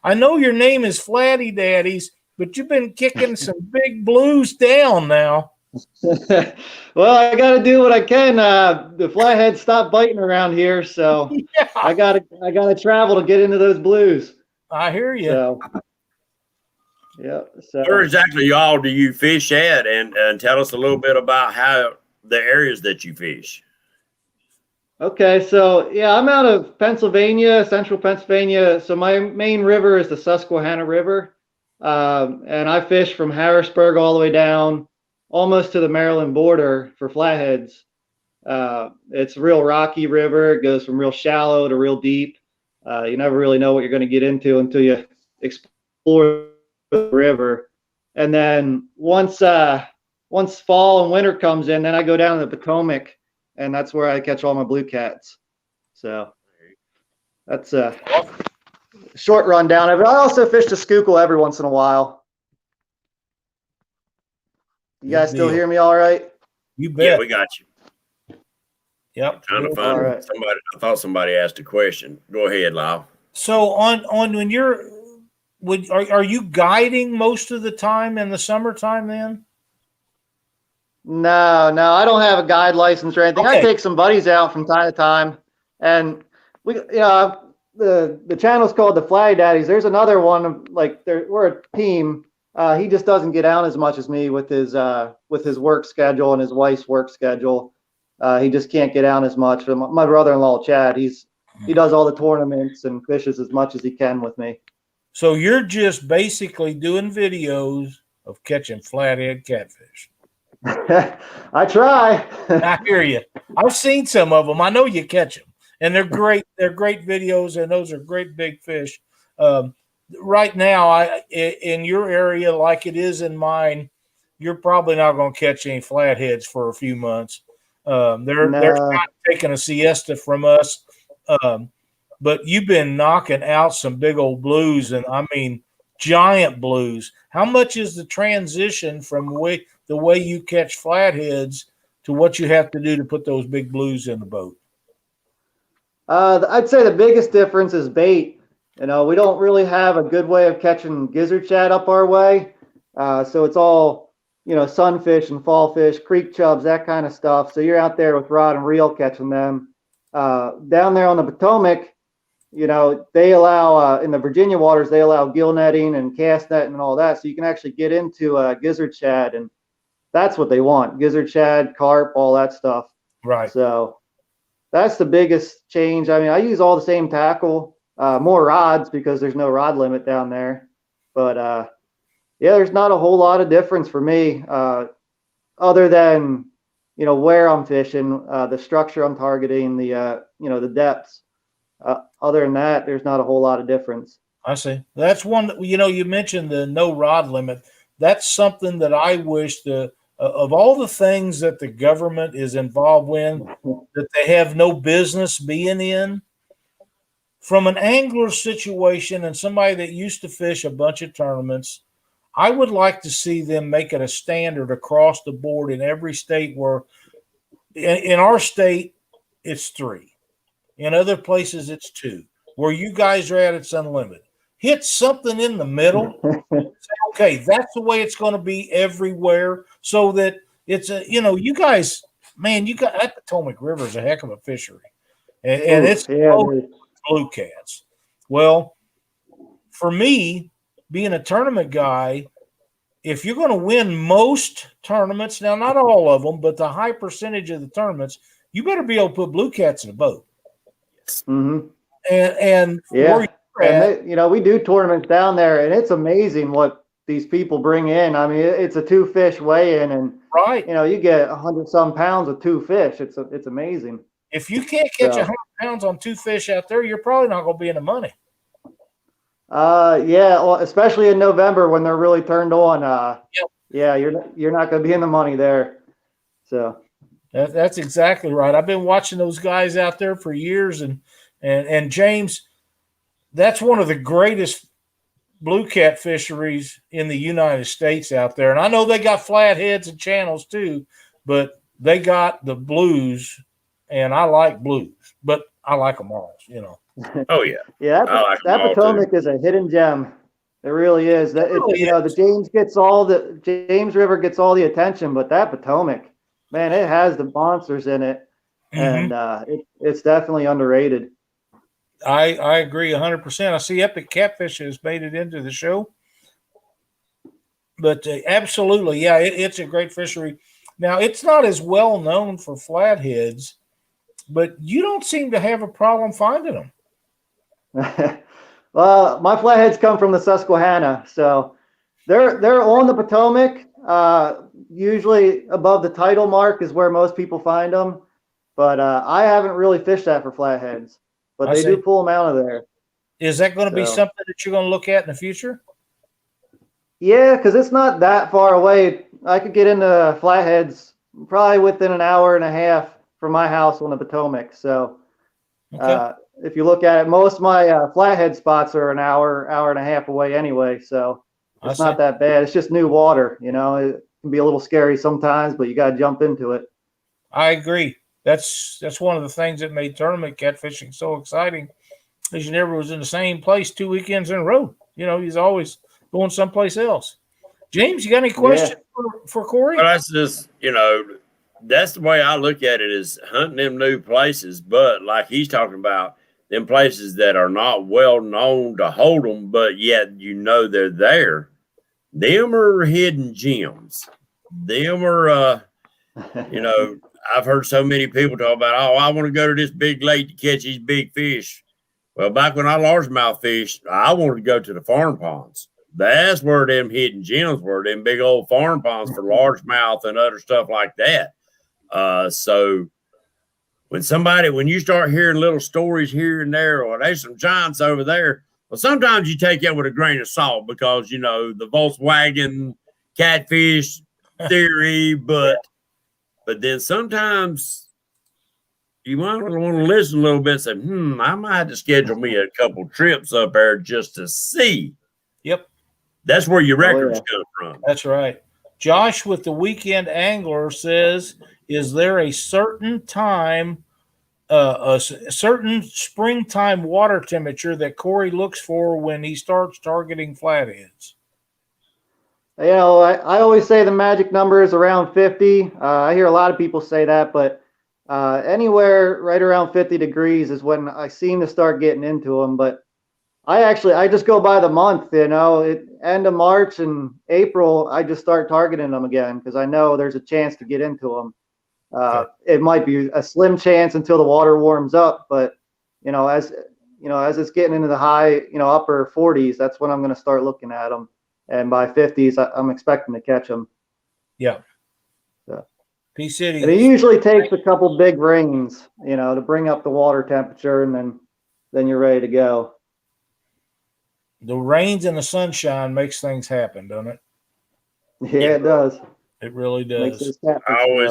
I know your name is Flattie Daddies, but you've been kicking some big blues down now. Well, I got to do what I can. The flatheads stopped biting around here, so yeah. I got to travel to get into those blues. I hear you. So, yeah. So where exactly all do you fish at, and tell us a little bit about how the areas that you fish. Okay, so yeah, I'm out of Pennsylvania, central Pennsylvania. So my main river is the Susquehanna River, and I fish from Harrisburg all the way down almost to the Maryland border for flatheads. It's a real rocky river. It goes from real shallow to real deep. You never really know what you're going to get into until you explore the river. And then once fall and winter comes in, then I go down to the Potomac, and that's where I catch all my blue cats. So that's a short rundown of it. I also fish the Schuylkill every once in a while. You guys still hear me all right? You bet. Yeah, we got you. Yep. Trying to find somebody. I thought somebody asked a question. Go ahead, Lyle. So on when are you guiding most of the time in the summertime then? No, I don't have a guide license or anything. Okay. I take some buddies out from time to time, and the channel's called the Flattie Daddies. There's another one, like we're a team. He just doesn't get out as much as me with his work schedule and his wife's work schedule. He just can't get out as much. My brother-in-law Chad, he does all the tournaments and fishes as much as he can with me. So you're just basically doing videos of catching flathead catfish. I try. I hear you. I've seen some of them. I know you catch them, and they're great. They're great videos, and those are great big fish. Right now, in your area, like it is in mine, you're probably not going to catch any flatheads for a few months. They're not taking a siesta from us. But you've been knocking out some big old blues, and I mean giant blues. How much is the transition from the way you catch flatheads to what you have to do to put those big blues in the boat? I'd say the biggest difference is bait. You know, we don't really have a good way of catching gizzard shad up our way. So it's all, you know, sunfish and fall fish, creek chubs, that kind of stuff. So you're out there with rod and reel catching them. Down there on the Potomac, you know, they allow, in the Virginia waters, they allow gill netting and cast netting and all that. So you can actually get into gizzard shad, and that's what they want. Gizzard shad, carp, all that stuff. Right. So that's the biggest change. I mean, I use all the same tackle, more rods because there's no rod limit down there. But yeah, there's not a whole lot of difference for me, other than, you know, where I'm fishing, the structure I'm targeting, the you know, the depths. Other than that, there's not a whole lot of difference. I see. That's one, you know, you mentioned the no rod limit. That's something that I wish of all the things that the government is involved in, that they have no business being in, from an angler situation and somebody that used to fish a bunch of tournaments, I would like to see them make it a standard across the board in every state where in our state, it's 3. In other places, it's 2. Where you guys are at, it's unlimited. Hit something in the middle. Say, okay, that's the way it's going to be everywhere, so that it's a, you know, you guys, man, you got that Potomac River is a heck of a fishery, and it's blue cats. Well, for me, being a tournament guy, if you're going to win most tournaments, now not all of them, but the high percentage of the tournaments, you better be able to put blue cats in a boat. Mm-hmm. And yeah, and they, you know, we do tournaments down there, and it's amazing what these people bring in. I mean, it's a 2 fish weigh-in, and right, you know, you get 100-some pounds of 2 fish. It's amazing. If you can't catch 100 pounds on 2 fish out there, you're probably not going to be in the money. Yeah, well, especially in November when they're really turned on. Yep. Yeah, you're not going to be in the money there. So. That's exactly right. I've been watching those guys out there for years, and James, that's one of the greatest blue cat fisheries in the United States out there. And I know they got flatheads and channels too, but they got the blues, and I like blues, but I like them all, you know. Oh yeah, yeah. That Potomac is a hidden gem. It really is. That you know, the James River gets all the attention, but that Potomac, man, it has the monsters in it, and it's definitely underrated. I agree 100%. I see Epic Catfish has made it into the show, but absolutely, yeah, it's a great fishery. Now, it's not as well known for flatheads, but you don't seem to have a problem finding them. Well, my flatheads come from the Susquehanna, so they're on the Potomac. Usually above the tidal mark is where most people find them, but I haven't really fished that for flatheads, but they do pull them out of there. Is that going to be something that you're going to look at in the future? Yeah, because it's not that far away. I could get into flatheads probably within an hour and a half from my house on the Potomac. So if you look at it, most of my flathead spots are an hour and a half away anyway. So it's not that bad. It's just new water, you know. It can be a little scary sometimes, but you got to jump into it. I agree. That's one of the things that made tournament catfishing so exciting, is you never was in the same place 2 weekends in a row. You know, he's always going someplace else. James, you got any questions for Cory? Well, that's just, you know, that's the way I look at it, is hunting them new places. But like he's talking about, them places that are not well known to hold them, but yet you know they're there. Them are hidden gems. Them are, you know, I've heard so many people talk about, oh, I want to go to this big lake to catch these big fish. Well, back when I largemouth fished, I wanted to go to the farm ponds. That's where them hidden gems were, them big old farm ponds for largemouth and other stuff like that. So when you start hearing little stories here and there, or there's some giants over there, well, sometimes you take that with a grain of salt because, you know, the Volkswagen catfish theory, but then sometimes you might want to listen a little bit and say, I might have to schedule me a couple trips up there just to see. Yep. That's where your records come from. That's right. Josh with the Weekend Angler says, is there a certain time certain springtime water temperature that Cory looks for when he starts targeting flatheads? You know, I always say the magic number is around 50. I hear a lot of people say that, but anywhere right around 50 degrees is when I seem to start getting into them. But I just go by the month, you know, end of March and April, I just start targeting them again because I know there's a chance to get into them. It might be a slim chance until the water warms up, but as it's getting into the high, upper 40s, that's when I'm going to start looking at them. And by 50s, I'm expecting to catch them. Yeah. So, P-City. and it usually takes a couple big rains, to bring up the water temperature, and then you're ready to go. The rains and the sunshine makes things happen, doesn't it? Yeah, it does. It really does. I always,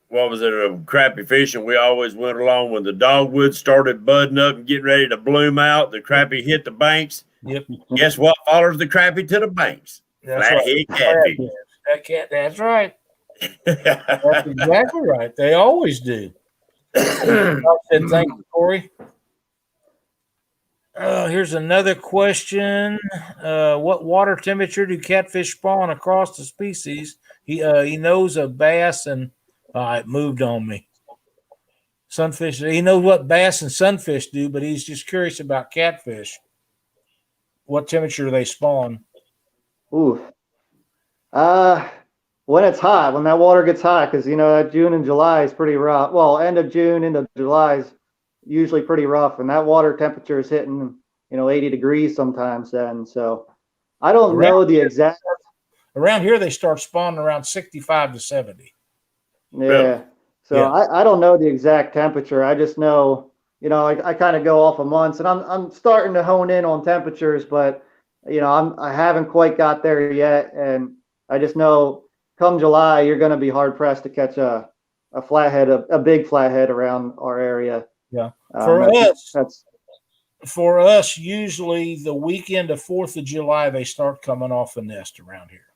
what was it, a crappie fishing? We always went along when the dogwood started budding up and getting ready to bloom out. The crappie hit the banks. Yep. Guess what follows the crappie to the banks? That's Flathead catfish. That's right. That's exactly right. They always do. Thank you, Cory. Here's another question. What water temperature do catfish spawn across the species? He knows of bass and it moved on me. Sunfish. He knows what bass and sunfish do, but he's just curious about catfish. What temperature do they spawn? Ooh. When it's hot, when that water gets hot, because that June and July is pretty rough. Well, end of June into July is usually pretty rough, and that water temperature is hitting 80 degrees sometimes then. So I don't know the exact. Around here they start spawning around 65 to 70. Yeah. So yeah. I don't know the exact temperature. I just know, I kind of go off of months, and I'm starting to hone in on temperatures, but I haven't quite got there yet, and I just know come July you're going to be hard pressed to catch a flathead, a big flathead around our area. Yeah. For us, usually the weekend of 4th of July they start coming off the nest around here.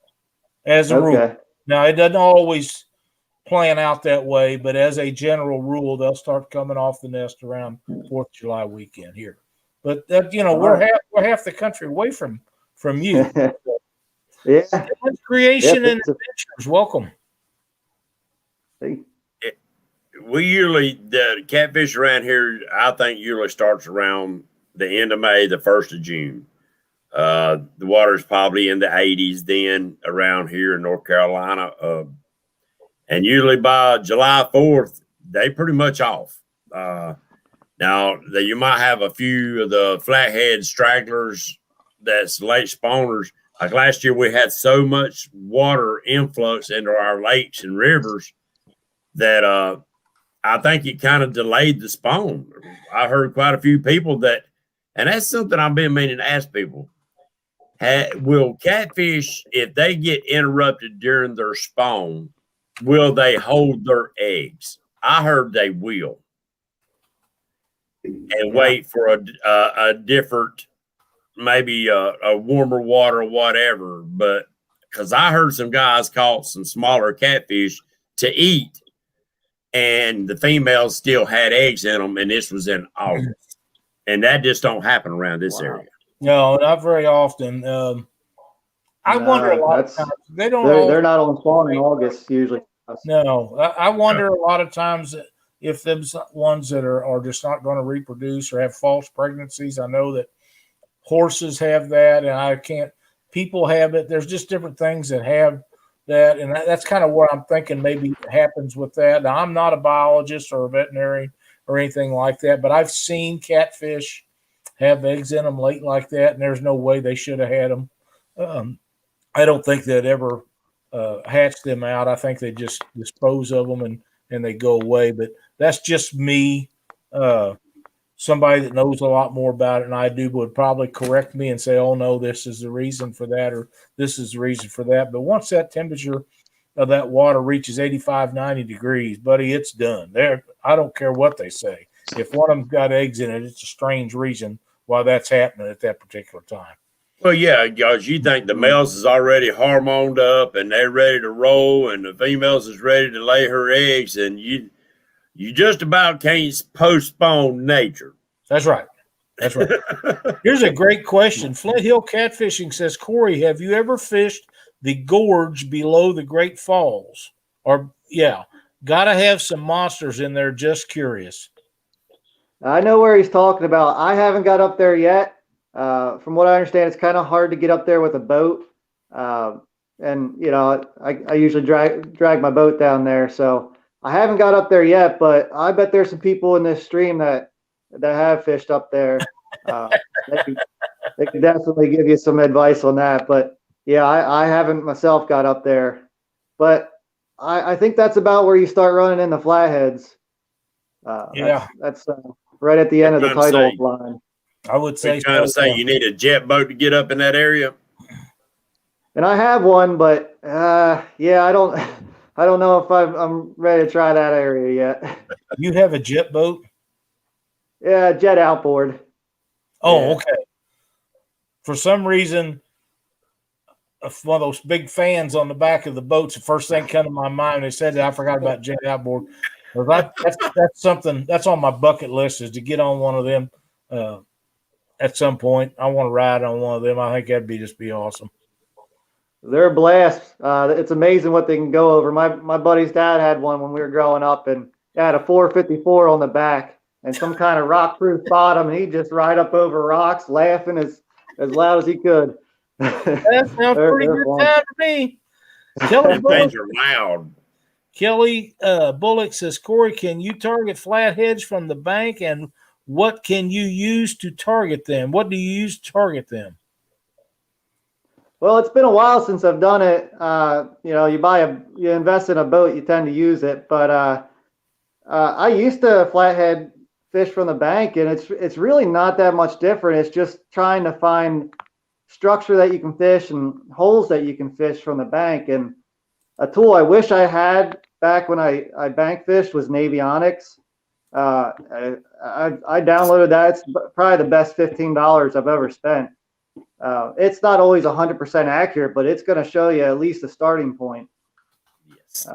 As a rule. Now it doesn't always plan out that way, but as a general rule, they'll start coming off the nest around 4th of July weekend here. But we're half the country away from you. Yeah. Creation and adventures. Welcome. We usually, the catfish around here, I think usually starts around the end of May, the 1st of June. The water's probably in the 80s then around here in North Carolina. And usually by July 4th, they pretty much off. Now, you might have a few of the flathead stragglers that's late spawners. Like last year, we had so much water influx into our lakes and rivers that I think it kind of delayed the spawn. I heard quite a few people that, and that's something I've been meaning to ask people. Will catfish, if they get interrupted during their spawn, will they hold their eggs? I heard they will. And wait for a different, maybe a warmer water or whatever. But because I heard some guys caught some smaller catfish to eat, and the females still had eggs in them, and this was in August. And that just don't happen around this area. No, not very often. I wonder a lot of times. They're not on spawn in August usually. No, I wonder a lot of times if them ones that are just not going to reproduce or have false pregnancies. I know that horses have that, and people have it. There's just different things that have that, and that's kind of what I'm thinking maybe happens with that. Now, I'm not a biologist or a veterinarian or anything like that, but I've seen catfish have eggs in them late like that, and there's no way they should have had them. I don't think they'd ever hatch them out. I think they just dispose of them and they go away. But that's just me. Somebody that knows a lot more about it than I do would probably correct me and say, oh, no, this is the reason for that, or this is the reason for that. But once that temperature of that water reaches 85, 90 degrees, buddy, it's done. I don't care what they say. If one of them's got eggs in it, it's a strange reason why that's happening at that particular time. Well, yeah, because you think the males is already hormoned up and they're ready to roll, and the females is ready to lay her eggs, and you you just about can't postpone nature. That's right. That's right. Here's a great question. Flint Hill Catfishing says, Cory, have you ever fished the gorge below the Great Falls? Or, yeah, got to have some monsters in there. Just curious. I know where he's talking about. I haven't got up there yet. From what I understand, it's kind of hard to get up there with a boat. And, you know, I usually drag my boat down there. So I haven't got up there yet, but I bet there's some people in this stream that have fished up there. They could definitely give you some advice on that. But yeah, I haven't myself got up there. But I think that's about where you start running in the flatheads. That's right at the end of the tidal line. I would say, trying to say you need a jet boat to get up in that area. And I have one, but yeah, I don't know if I'm ready to try that area yet. You have a jet boat? Yeah, jet outboard. Oh, yeah. Okay. For some reason, one of those big fans on the back of the boats, the first thing come to my mind, they said that I forgot about jet outboard. That's something that's on my bucket list, is to get on one of them at some point. I want to ride on one of them. I think that'd just be awesome. They're a blast. It's amazing what they can go over. My buddy's dad had one when we were growing up, and it had a 454 on the back and some kind of rock-proof bottom, and he'd just ride up over rocks, laughing as loud as he could. That sounds pretty good time to me. Kelly Things are loud. Kelly Bullock says, Cory, can you target flatheads from the bank, and what can you use to target them? What do you use to target them? Well, it's been a while since I've done it. You know, you invest in a boat, you tend to use it. But I used to flathead fish from the bank, and it's really not that much different. It's just trying to find structure that you can fish and holes that you can fish from the bank. And a tool I wish I had back when I bank fished was Navionics. I downloaded that. It's probably the best $15 I've ever spent. It's not always 100% accurate, but it's going to show you at least a starting point. Yes.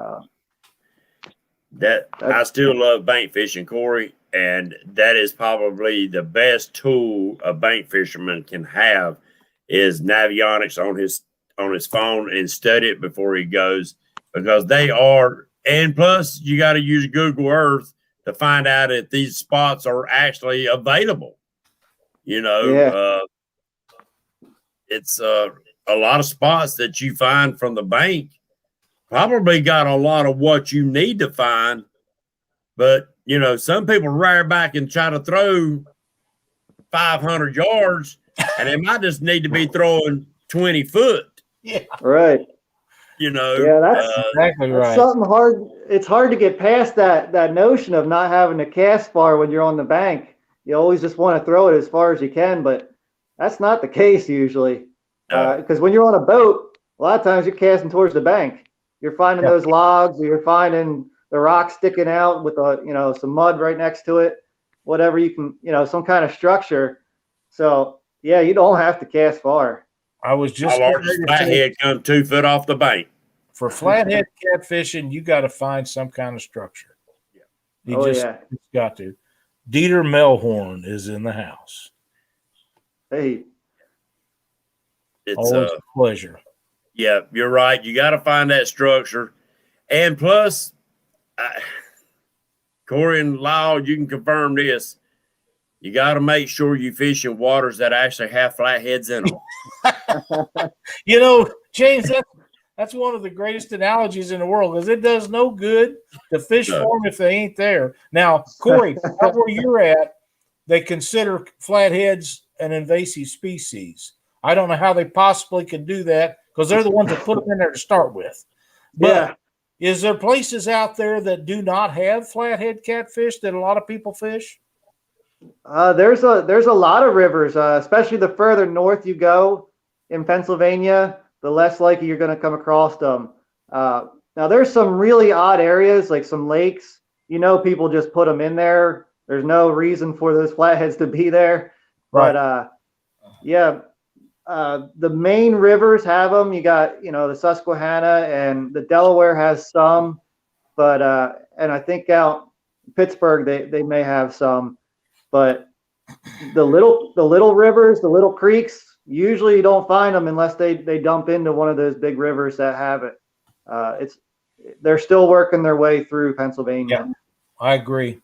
I still love bank fishing, Cory, and that is probably the best tool a bank fisherman can have is Navionics on his phone, and study it before he goes, because they are. And plus, you got to use Google Earth to find out if these spots are actually available. You know, it's a lot of spots that you find from the bank probably got a lot of what you need to find. But, you know, some people rear back and try to throw 500 yards, and they might just need to be throwing 20 foot. Yeah. Right. You know, yeah, that's exactly right. That's something hard. It's hard to get past that notion of not having to cast far when you're on the bank. You always just want to throw it as far as you can, but that's not the case usually. Because when you're on a boat, a lot of times you're casting towards the bank. You're finding those logs, or you're finding the rock sticking out with some mud right next to it, whatever you can, some kind of structure. So yeah, you don't have to cast far. I was just my largest flathead come 2 foot off the bank. For flathead catfishing, you got to find some kind of structure. You just got to. Dieter Melhorn is in the house. Hey, it's always a pleasure. Yeah, you're right. You got to find that structure, and plus, Cory and Lyle, you can confirm this. You got to make sure you fish in waters that actually have flatheads in them. You know, James, that's one of the greatest analogies in the world, because it does no good to fish for them if they ain't there. Now, Cory, out where you're at, they consider flatheads an invasive species. I don't know how they possibly can do that, because they're the ones that put them in there to start with. But is there places out there that do not have flathead catfish that a lot of people fish? There's a lot of rivers, especially the further north you go in Pennsylvania, the less likely you're going to come across them. Now, there's some really odd areas, like some lakes. People just put them in there. There's no reason for those flatheads to be there. Right. But the main rivers have them. You got, the Susquehanna, and the Delaware has some. But and I think out Pittsburgh, they may have some, but the little rivers, the little creeks, usually you don't find them unless they dump into one of those big rivers that have it. They're still working their way through Pennsylvania. Yeah, I agree.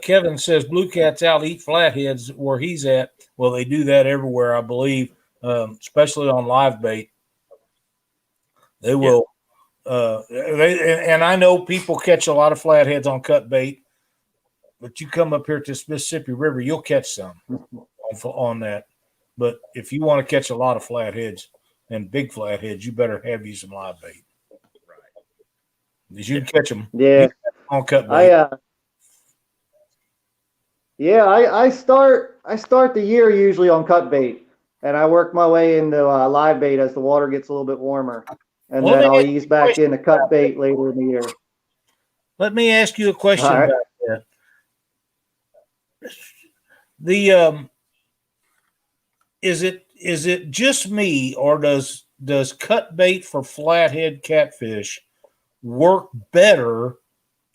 Kevin says blue cats out eat flatheads where he's at. Well, they do that everywhere, I believe, especially on live bait. They will. And I know people catch a lot of flatheads on cut bait, but you come up here to the Mississippi River, you'll catch some on that. But if you want to catch a lot of flatheads and big flatheads, you better have you some live bait. Right. Because you can catch them. Yeah. On cut bait. I start the year usually on cut bait, and I work my way into live bait as the water gets a little bit warmer, and then I'll ease back into cut bait later in the year. Let me ask you a question about that. Is it just me, or does cut bait for flathead catfish work better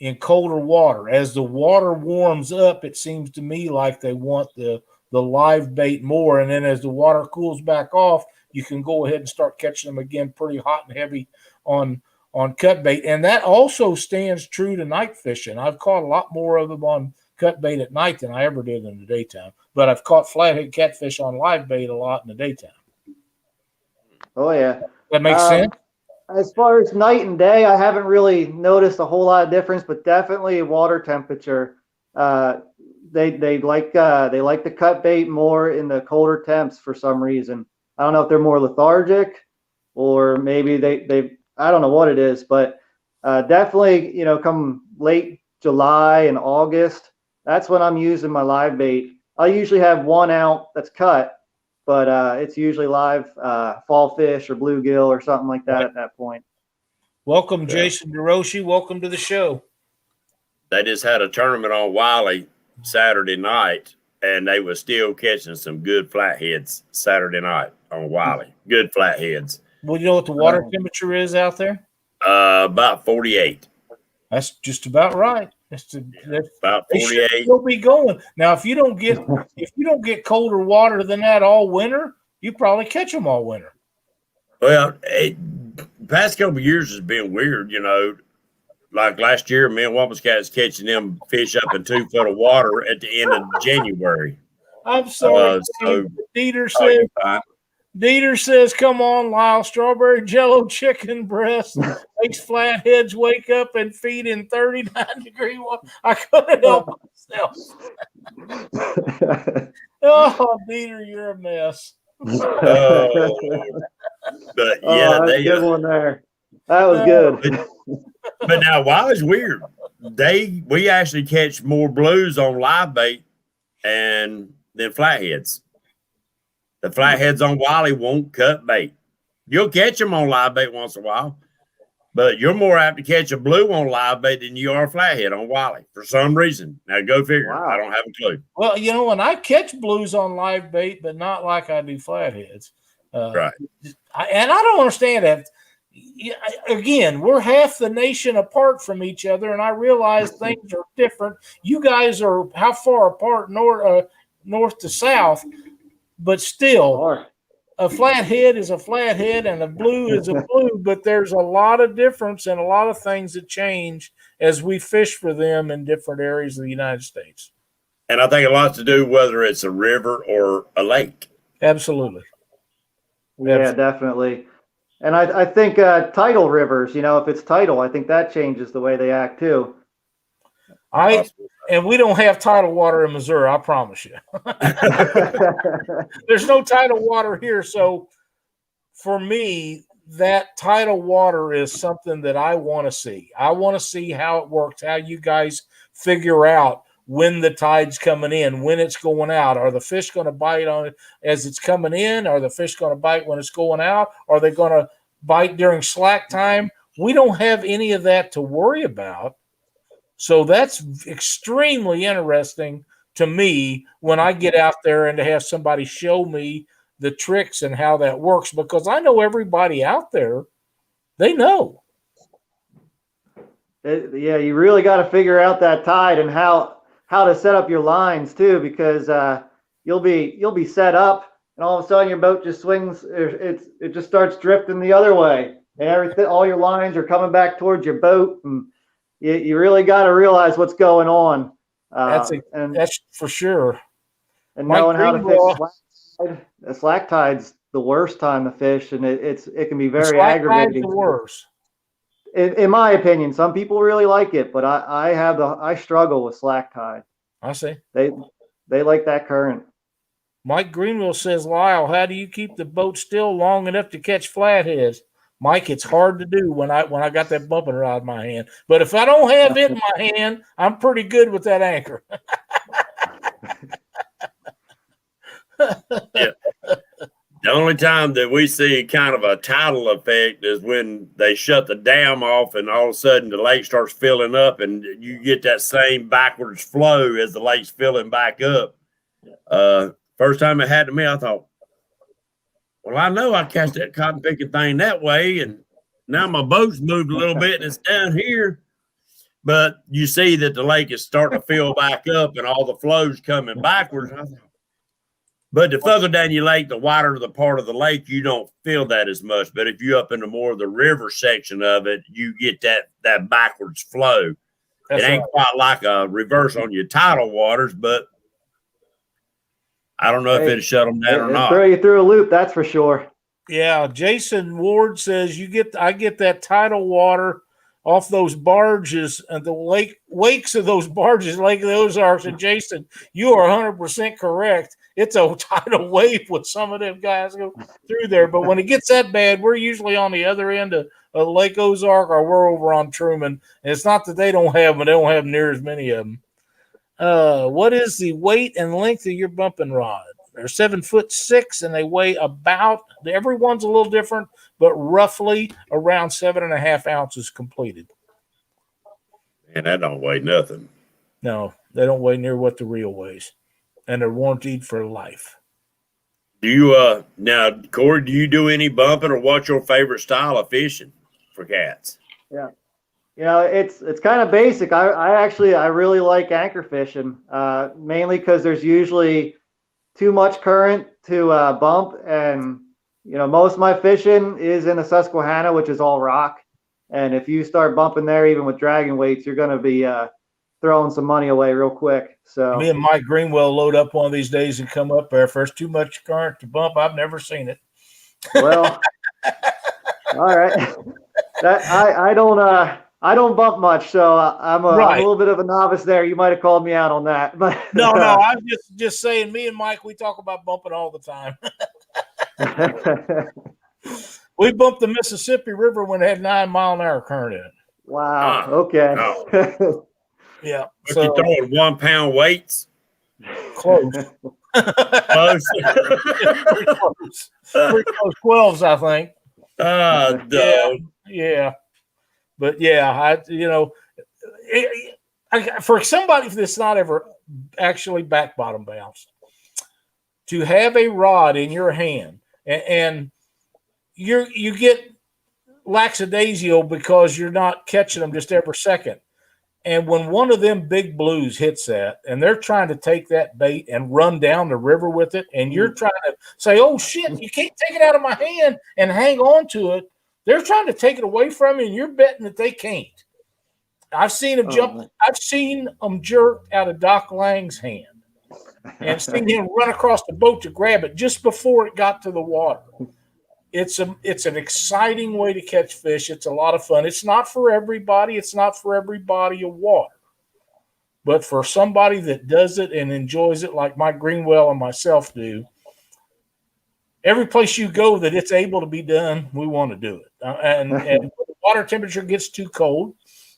in colder water? As the water warms up, it seems to me like they want the live bait more, and then as the water cools back off, you can go ahead and start catching them again pretty hot and heavy on cut bait. And that also stands true to night fishing. I've caught a lot more of them on cut bait at night than I ever did in the daytime, but I've caught flathead catfish on live bait a lot in the daytime. Oh yeah, that makes sense. As far as night and day, I haven't really noticed a whole lot of difference, but definitely water temperature. They like the cut bait more in the colder temps for some reason. I don't know if they're more lethargic, or maybe they I don't know what it is, but definitely, come late July and August, that's when I'm using my live bait. I usually have one out that's cut, but it's usually live fall fish or bluegill or something like that at that point. Welcome, Jason DeRoshi. Welcome to the show. They just had a tournament on Wiley Saturday night, and they were still catching some good flatheads Saturday night on Wiley. Good flatheads. Well, you know what the water temperature is out there? About 48. That's just about right. That's about 48. Still be going now. If you don't get colder water than that all winter, you probably catch them all winter. Well, past couple of years has been weird. Like last year, me and Wampuscat's catching them fish up in 2 foot of water at the end of January. I'm sorry. Dieter says, come on, Lyle, strawberry jello chicken breast makes flatheads wake up and feed in 39-degree water. I couldn't help myself. Oh, Dieter, you're a mess. But yeah, good one there. That was good. But now Wiley's weird. We actually catch more blues on live bait than flatheads. The flatheads on Wiley won't cut bait. You'll catch them on live bait once in a while, but you're more apt to catch a blue on live bait than you are a flathead on Wiley for some reason. Now go figure. Wow. I don't have a clue. Well, and I catch blues on live bait, but not like I do flatheads. Right. And I don't understand that. Again, we're half the nation apart from each other, and I realize things are different. You guys are how far apart north to south, but still, a flathead is a flathead and a blue is a blue, but there's a lot of difference and a lot of things that change as we fish for them in different areas of the United States. And I think a lot to do whether it's a river or a lake. Absolutely. Yeah, definitely. And I think tidal rivers, if it's tidal, I think that changes the way they act too. And we don't have tidal water in Missouri, I promise you. There's no tidal water here. So for me, that tidal water is something that I want to see. I want to see how it works, how you guys figure out when the tide's coming in, when it's going out. Are the fish going to bite on it as it's coming in? Are the fish going to bite when it's going out? Are they going to bite during slack time? We don't have any of that to worry about. So that's extremely interesting to me when I get out there and to have somebody show me the tricks and how that works, because I know everybody out there, they know. Yeah, you really got to figure out that tide and how to set up your lines too, because you'll be set up, and all of a sudden your boat just swings. It just starts drifting the other way, and all your lines are coming back towards your boat, and you really got to realize what's going on. That's for sure. And Mike knowing how to Greenwell, fish slack tide. The slack tide's the worst time to fish, and it can be very slack tide's aggravating. the worst. In my opinion, some people really like it, but I struggle with slack tide. I see. They like that current. Mike Greenwell says, Lyle, how do you keep the boat still long enough to catch flatheads? Mike, it's hard to do when I got that bumping rod in my hand. But if I don't have it in my hand, I'm pretty good with that anchor. Yeah. The only time that we see kind of a tidal effect is when they shut the dam off and all of a sudden the lake starts filling up and you get that same backwards flow as the lake's filling back up. First time it happened to me, I thought, well, I know I catch that cotton picking thing that way, and now my boat's moved a little bit and it's down here. But you see that the lake is starting to fill back up and all the flow's coming backwards. I thought, but the further down your lake, the wider the part of the lake, you don't feel that as much. But if you're up into more of the river section of it, you get that backwards flow. It ain't quite like a reverse on your tidal waters, but I don't know if it'll shut them down or not. Throw you through a loop, that's for sure. Yeah, Jason Ward says I get that tidal water off those barges and the wakes of those barges, Lake of the Ozarks. And Jason, you are 100% correct. It's a tidal wave when some of them guys go through there. But when it gets that bad, we're usually on the other end of Lake Ozark, or we're over on Truman. And it's not that they don't have them; they don't have near as many of them. What is the weight and length of your bumping rod? They're 7'6", and they weigh about. Everyone's a little different, but roughly around 7.5 ounces completed. And that don't weigh nothing. No, they don't weigh near what the reel weighs, and they're warranted for life. Do you now, Cory? Do you do any bumping, or what's your favorite style of fishing for cats? Yeah. It's kind of basic. I really like anchor fishing, mainly because there's usually too much current to bump, and most of my fishing is in the Susquehanna, which is all rock. And if you start bumping there, even with dragging weights, you're going to be throwing some money away real quick. So me and Mike Greenwell load up one of these days and come up there. If there's too much current to bump, I've never seen it. Well, all right. I don't bump much, so I'm a little bit of a novice there. You might have called me out on that. But no, I'm just saying, me and Mike, we talk about bumping all the time. We bumped the Mississippi River when it had 9-mile-an-hour current in it. Wow. Okay. Oh. Yeah. So you throwing 1 pound weights? Close. Close. Pretty close 12s, I think. Yeah. But yeah, for somebody that's not ever actually back bottom bounced, to have a rod in your hand and you get lackadaisical because you're not catching them just every second. And when one of them big blues hits that, and they're trying to take that bait and run down the river with it, and you're trying to say, "Oh shit, you can't take it out of my hand and hang on to it." They're trying to take it away from you, and you're betting that they can't. I've seen them jump. I've seen them jerk out of Doc Lang's hand, and seen him run across the boat to grab it just before it got to the water. It's an exciting way to catch fish. It's a lot of fun. It's not for everybody. It's not for every body of water. But for somebody that does it and enjoys it like Mike Greenwell and myself do, every place you go that it's able to be done, we want to do it. And when the water temperature gets too cold,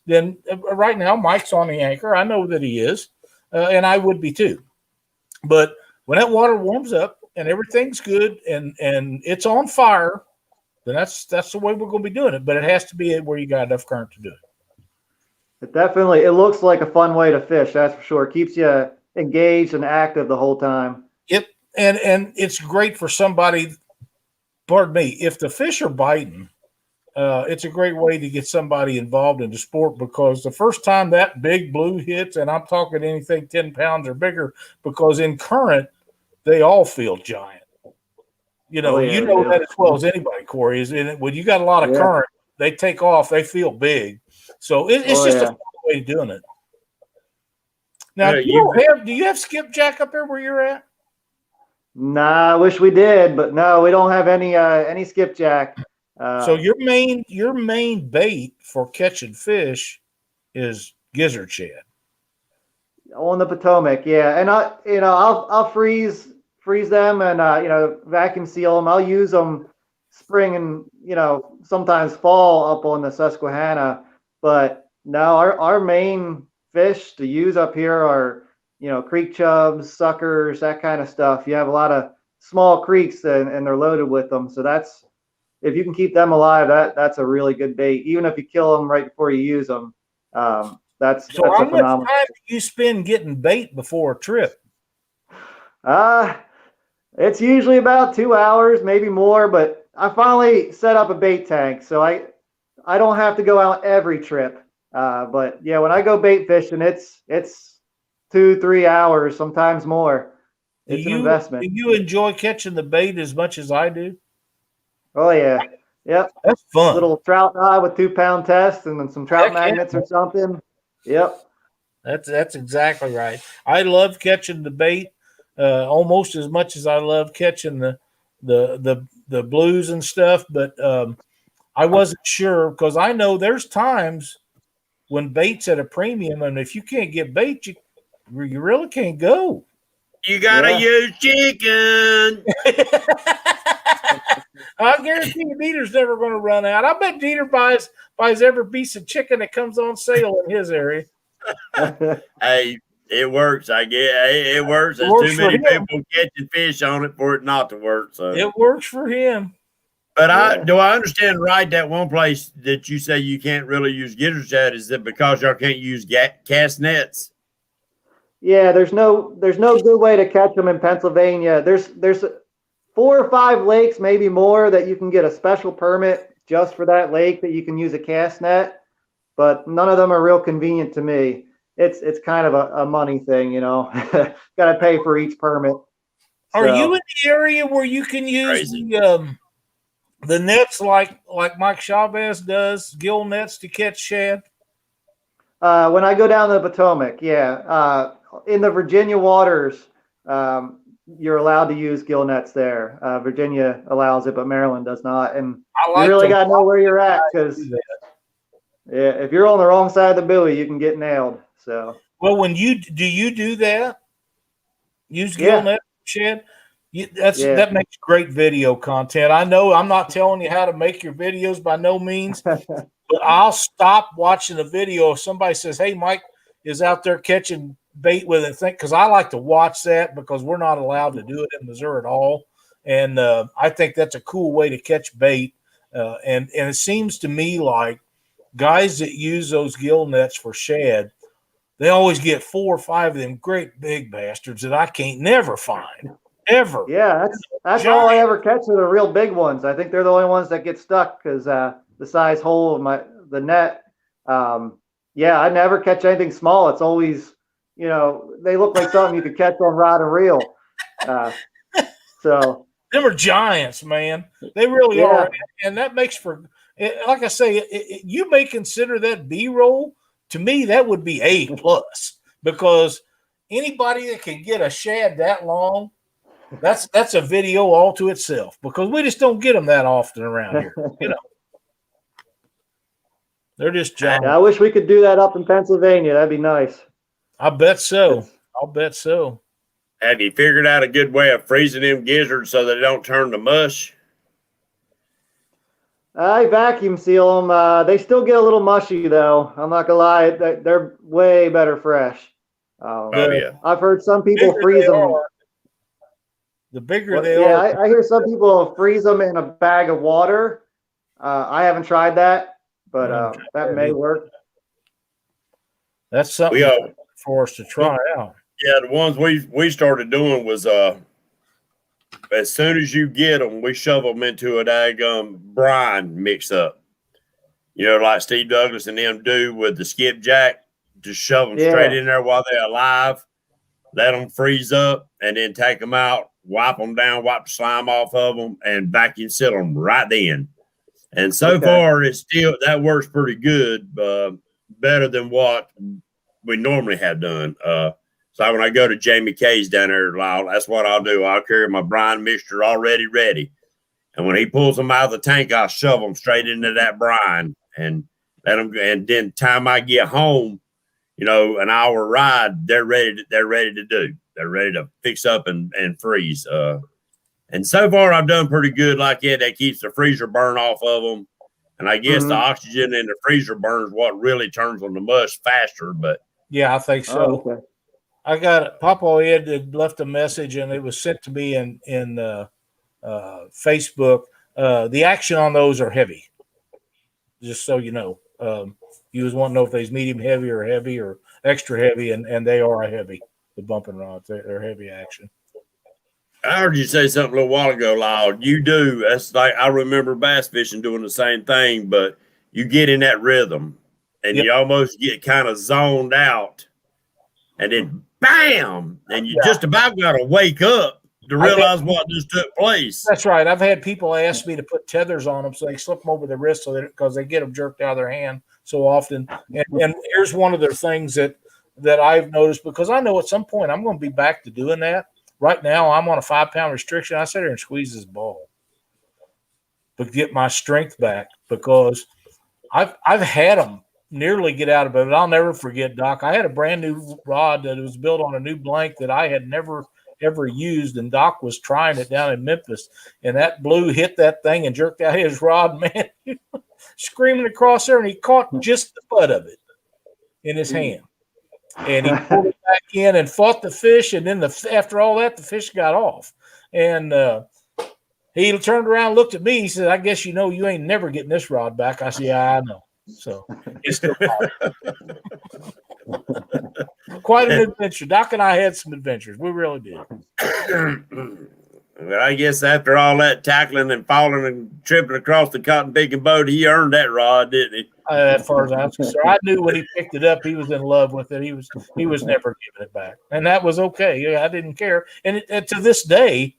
then right now Mike's on the anchor. I know that he is, and I would be too. But when that water warms up and everything's good and it's on fire, then that's the way we're going to be doing it. But it has to be where you got enough current to do it. It looks like a fun way to fish, that's for sure. It keeps you engaged and active the whole time. Yep. And it's great for somebody, pardon me, if the fish are biting it's a great way to get somebody involved in the sport, because the first time that big blue hits, and I'm talking anything 10 pounds or bigger, because in current, they all feel giant. You know, that as well as anybody, Cory, is in it. When you got a lot of current, they take off, they feel big. So it's just a fun way of doing it. Now, do you have skipjack up there where you're at? Nah, I wish we did, but no, we don't have any skipjack. So your main bait for catching fish is gizzard shad on the Potomac, yeah. And I'll freeze them and vacuum seal them. I'll use them spring and sometimes fall up on the Susquehanna. But no, our main fish to use up here are creek chubs, suckers, that kind of stuff. You have a lot of small creeks and they're loaded with them. So that's, if you can keep them alive, that's a really good bait. Even if you kill them right before you use them, that's so how much time do you spend getting bait before a trip? It's usually about 2 hours, maybe more. But I finally set up a bait tank, so I don't have to go out every trip. But yeah, when I go bait fishing, it's 2-3 hours, sometimes more. It's an investment. Do you enjoy catching the bait as much as I do? Oh yeah, yep. That's fun. Little trout eye with 2-pound test and then some trout magnets or something. Yep. That's exactly right. I love catching the bait almost as much as I love catching the blues and stuff. But I wasn't sure, because I know there's times when bait's at a premium, and if you can't get bait, you really can't go. You gotta use chicken. I guarantee you, Dieter's never going to run out. I bet Dieter buys every piece of chicken that comes on sale in his area. Hey, it works. I get it works. There's too many people catching fish on it for it not to work. So it works for him. But do I understand right that one place that you say you can't really use gizzard shad is that because y'all can't use cast nets? Yeah, there's no good way to catch them in Pennsylvania. There's 4 or 5 lakes, maybe more, that you can get a special permit just for that lake that you can use a cast net, but none of them are real convenient to me. It's kind of a money thing, got to pay for each permit. Are you in the area where you can use the nets like Mike Chavez does, gill nets to catch shad? When I go down the Potomac, in the Virginia waters, you're allowed to use gill nets there. Virginia allows it, but Maryland does not. And you really got to know where you're at, because if you're on the wrong side of the buoy, you can get nailed. So, well, do you do that? Use gill net shad? That makes great video content. I know I'm not telling you how to make your videos by no means, but I'll stop watching a video if somebody says, "Hey, Mike is out there catching bait with it," because I like to watch that, because we're not allowed to do it in Missouri at all. And I think that's a cool way to catch bait. And it seems to me like guys that use those gill nets for shad, they always get 4 or 5 of them great big bastards that I can't never find. Ever. Yeah, that's all I ever catch are the real big ones. I think they're the only ones that get stuck because the size hole of the net. I never catch anything small. It's always, they look like something you could catch on rod and reel. So them are giants, man. They really are, and that makes for, like I say, you may consider that B-roll. To me, that would be A+, because anybody that can get a shad that long, that's a video all to itself, because we just don't get them that often around here. They're just giant. I wish we could do that up in Pennsylvania. That'd be nice. I bet so. I'll bet so. Have you figured out a good way of freezing them gizzards so they don't turn to mush? I vacuum seal them. They still get a little mushy, though. I'm not gonna lie; they're way better fresh. I've heard some people freeze them. The bigger they are. Yeah, I hear some people freeze them in a bag of water. I haven't tried that, but that may work. That's something for us to try out. Yeah, the ones we started doing was as soon as you get them, we shove them into a daggum brine mix up. you know, like Steve Douglas and them do with the skipjack, just shove them straight in there while they're alive, let them freeze up, and then take them out, wipe them down, wipe the slime off of them, and vacuum seal them right then. And so far, it's still, that works pretty good, better than what we normally have done. So when I go to Jamie K's down there, Lyle, that's what I'll do. I'll carry my brine mixture already ready. And when he pulls them out of the tank, I'll shove them straight into that brine and let them. And then time I get home, you know, an hour ride, they're ready to do. They're ready to fix up and freeze. And so far, I've done pretty good like that. That keeps the freezer burn off of them. And I guess the oxygen in the freezer burn is what really turns them to mush faster. But yeah, I think so. Oh, okay. I got Papa Ed had left a message, and it was sent to me in Facebook. The action on those are heavy, just so you know. You was wanting to know if they's medium heavy or extra heavy, and they are a heavy. The bumping rods, they're heavy action. I heard you say something a little while ago, Lyle. You do. That's like, I remember bass fishing doing the same thing, but you get in that rhythm and you almost get kind of zoned out, and then bam, and you just about got to wake up to realize what just took place. That's right. I've had people ask me to put tethers on them so they slip them over their wrist, because they get them jerked out of their hand so often. And here's one of their things that I've noticed, because I know at some point I'm going to be back to doing that. Right now, I'm on a 5-pound restriction. I sit there and squeeze this ball, but get my strength back, because I've had them nearly get out of it. I'll never forget, Doc. I had a brand new rod that was built on a new blank that I had never ever used, and Doc was trying it down in Memphis, and that blue hit that thing and jerked out his rod. Man, screaming across there, and he caught just the butt of it in his hand. And he pulled it back in and fought the fish. And then after all that, the fish got off. And he turned around, looked at me. He said, "I guess you know you ain't never getting this rod back." I said, "Yeah, I know." So it's still quite an adventure. Doc and I had some adventures. We really did. But I guess after all that tackling and falling and tripping across the cotton picking boat, he earned that rod, didn't he? As far as I was concerned, I knew when he picked it up, he was in love with it. He was never giving it back, and that was okay. I didn't care. And to this day,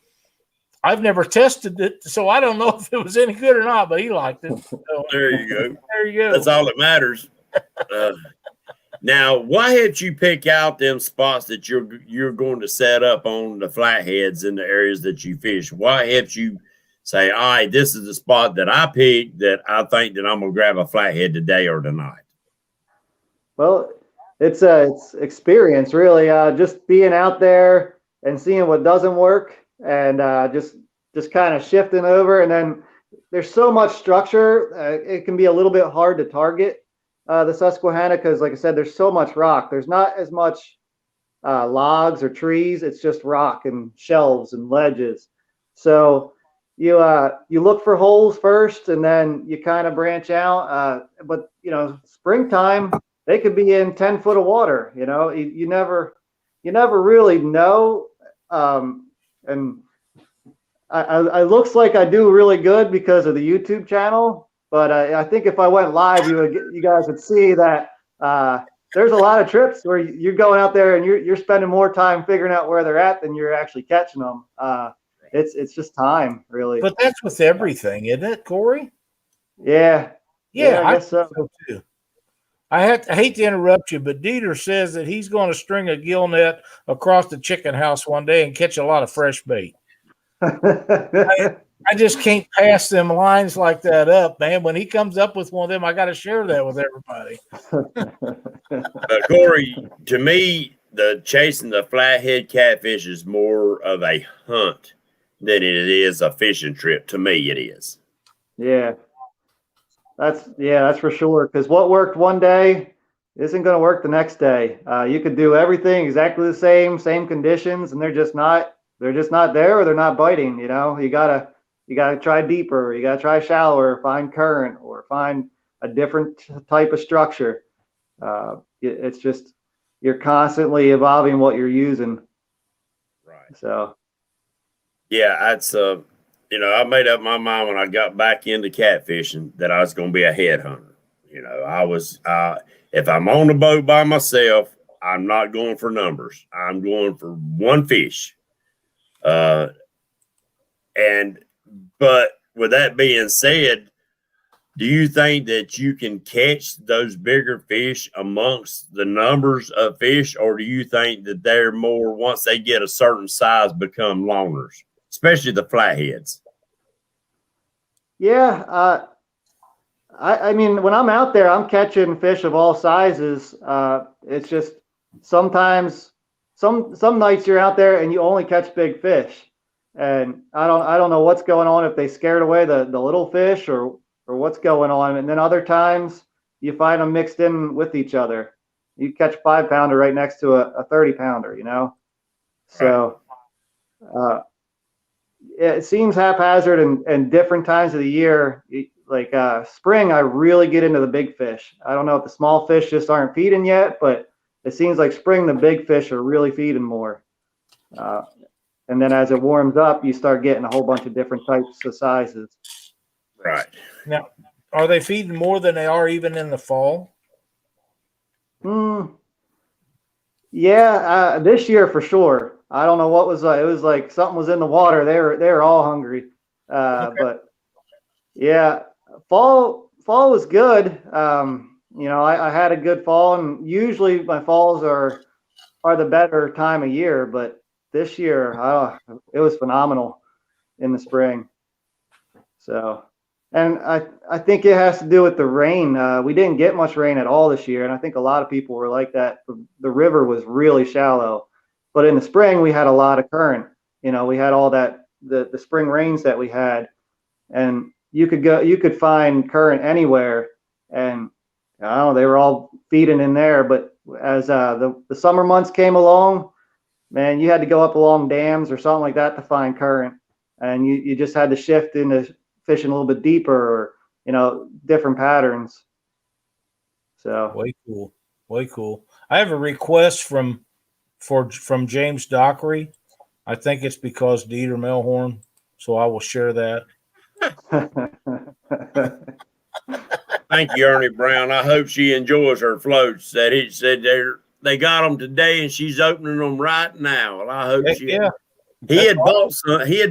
I've never tested it, so I don't know if it was any good or not. But he liked it. So, there you go. There you go. That's all that matters. Now, why did you pick out them spots that you're going to set up on the flatheads in the areas that you fish? Why helped you say, all right, this is the spot that I picked that I think that I'm going to grab a flathead today or tonight? Well, it's experience, really. Just being out there and seeing what doesn't work, and just kind of shifting over. And then there's so much structure, it can be a little bit hard to target the Susquehanna, because, like I said, there's so much rock. There's not as much logs or trees. It's just rock and shelves and ledges. So you look for holes first, and then you kind of branch out. But springtime, they could be in 10 foot of water. You never really know. And I looks like I do really good because of the YouTube channel. But I think if I went live, you guys would see that there's a lot of trips where you're going out there and you're spending more time figuring out where they're at than you're actually catching them. It's just time, really. But that's with everything, isn't it, Cory? Yeah, I guess so too. I hate to interrupt you, but Dieter says that he's going to string a gill net across the chicken house one day and catch a lot of fresh bait. I just can't pass them lines like that up, man. When he comes up with one of them, I got to share that with everybody. Cory, to me, the chasing the flathead catfish is more of a hunt than it is a fishing trip. To me, it is. Yeah, that's for sure. Because what worked one day isn't going to work the next day. You could do everything exactly the same conditions, and they're just not there, or they're not biting. You gotta try deeper, you gotta try shallower, find current, or find a different type of structure. It's just, you're constantly evolving what you're using. Right. So yeah, that's I made up my mind when I got back into catfishing that I was going to be a head hunter. You know, if I'm on the boat by myself, I'm not going for numbers. I'm going for one fish. But with that being said, do you think that you can catch those bigger fish amongst the numbers of fish, or do you think that they're more, once they get a certain size, become loners, especially the flatheads? Yeah, I mean, when I'm out there, I'm catching fish of all sizes. It's just sometimes some nights you're out there and you only catch big fish, and I don't know what's going on, if they scared away the little fish or what's going on. And then other times you find them mixed in with each other. You catch 5-pounder right next to a 30-pounder, you know? So it seems haphazard and different times of the year. Like spring, I really get into the big fish. I don't know if the small fish just aren't feeding yet, but it seems like spring, the big fish are really feeding more. And then as it warms up, you start getting a whole bunch of different types of sizes. Right. Now, are they feeding more than they are even in the fall? Yeah, this year for sure. I don't know what was. It was like something was in the water. They were all hungry. Okay. But yeah, fall was good. You know, I had a good fall, and usually my falls are the better time of year. But this year, it was phenomenal in the spring. So. And I think it has to do with the rain. We didn't get much rain at all this year, and I think a lot of people were like that. The river was really shallow, but in the spring we had a lot of current. You know, we had all that the spring rains that we had, and you could find current anywhere, and I don't know, they were all feeding in there. But as the summer months came along, man, you had to go up along dams or something like that to find current, and you just had to shift into fishing a little bit deeper, or, you know, different patterns. So way cool. I have a request from James Dockery. I think it's because Dieter Melhorn, so I will share that. Thank you, Ernie Brown. I hope she enjoys her floats. That he said they got them today, and she's opening them right now. And I hope He had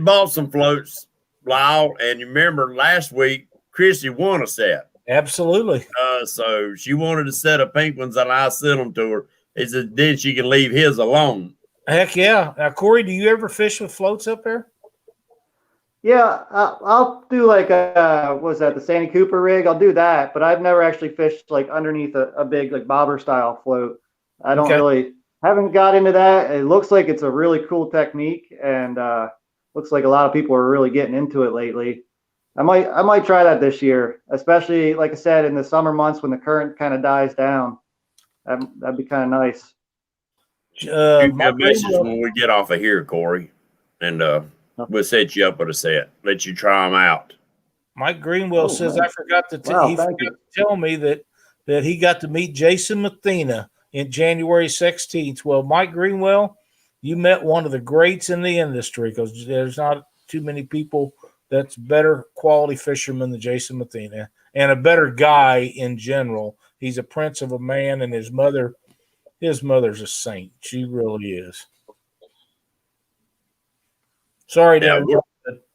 bought some floats, Lyle, and you remember last week Chrissy won a set. Absolutely. So she wanted a set of pink ones, and I sent them to her. He said then she can leave his alone. Heck yeah. Now, Cory, do you ever fish with floats up there? Yeah, I'll do like the Sandy Cooper rig. I'll do that, but I've never actually fished like underneath a big like bobber style float. I don't haven't got into that. It looks like it's a really cool technique, and looks like a lot of people are really getting into it lately. I might try that this year, especially like I said, in the summer months when the current kind of dies down. That'd be kind of nice. Shoot me a message when we get off of here, Cory, and we'll set you up with a set. Let you try them out. Mike Greenwell says, I forgot to tell me that he got to meet Jason Mathena in January 16th. Well, Mike Greenwell, you met one of the greats in the industry, because there's not too many people that's better quality fisherman than Jason Mathena, and a better guy in general. He's a prince of a man, and his mother's a saint. She really is. Sorry,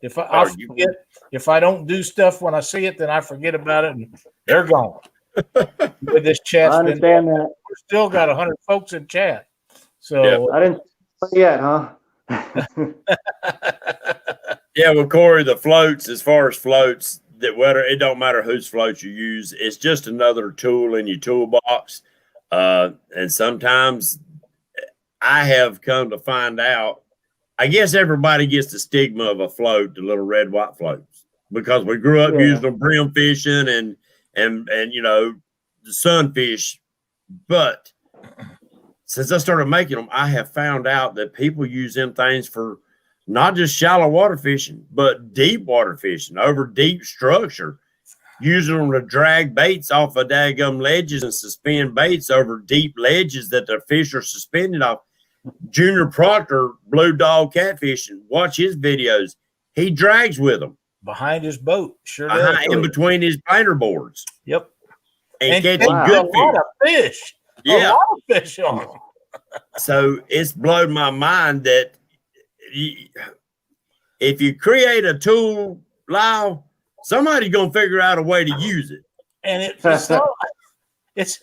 if I forget, if I don't do stuff when I see it, then I forget about it, and they're gone. With this chat, I understand that. We're still got 100 folks in chat. So I didn't yet, huh? Yeah, well, Cory, the floats, as far as floats, it don't matter whose floats you use. It's just another tool in your toolbox. And sometimes I have come to find out, I guess everybody gets the stigma of a float, the little red, white floats, because we grew up using them brim fishing and you know, the sunfish. But since I started making them, I have found out that people use them things for not just shallow water fishing, but deep water fishing over deep structure, using them to drag baits off of daggum ledges and suspend baits over deep ledges that the fish are suspended off. Junior Proctor, Blue Dog Catfishing, watch his videos. He drags with them behind his boat, sure in between his planer boards. Yep. and catching wow. good a lot of fish. A Yeah. lot of fish on them. So it's blown my mind that if you create a tool, Lyle, somebody's gonna figure out a way to use it. And it's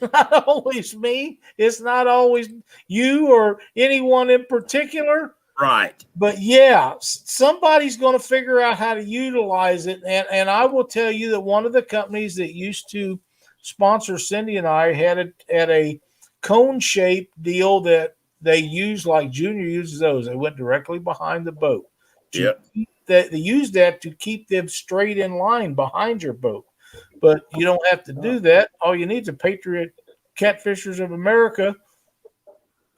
not always me. It's not always you or anyone in particular. Right. But yeah, somebody's going to figure out how to utilize it. And I will tell you that one of the companies that used to sponsor Cindy and I had a cone shaped deal that they use like Junior uses those. They went directly behind the boat. Yep. They use that to keep them straight in line behind your boat. But you don't have to do that. All you need is a Patriot Catfishers of America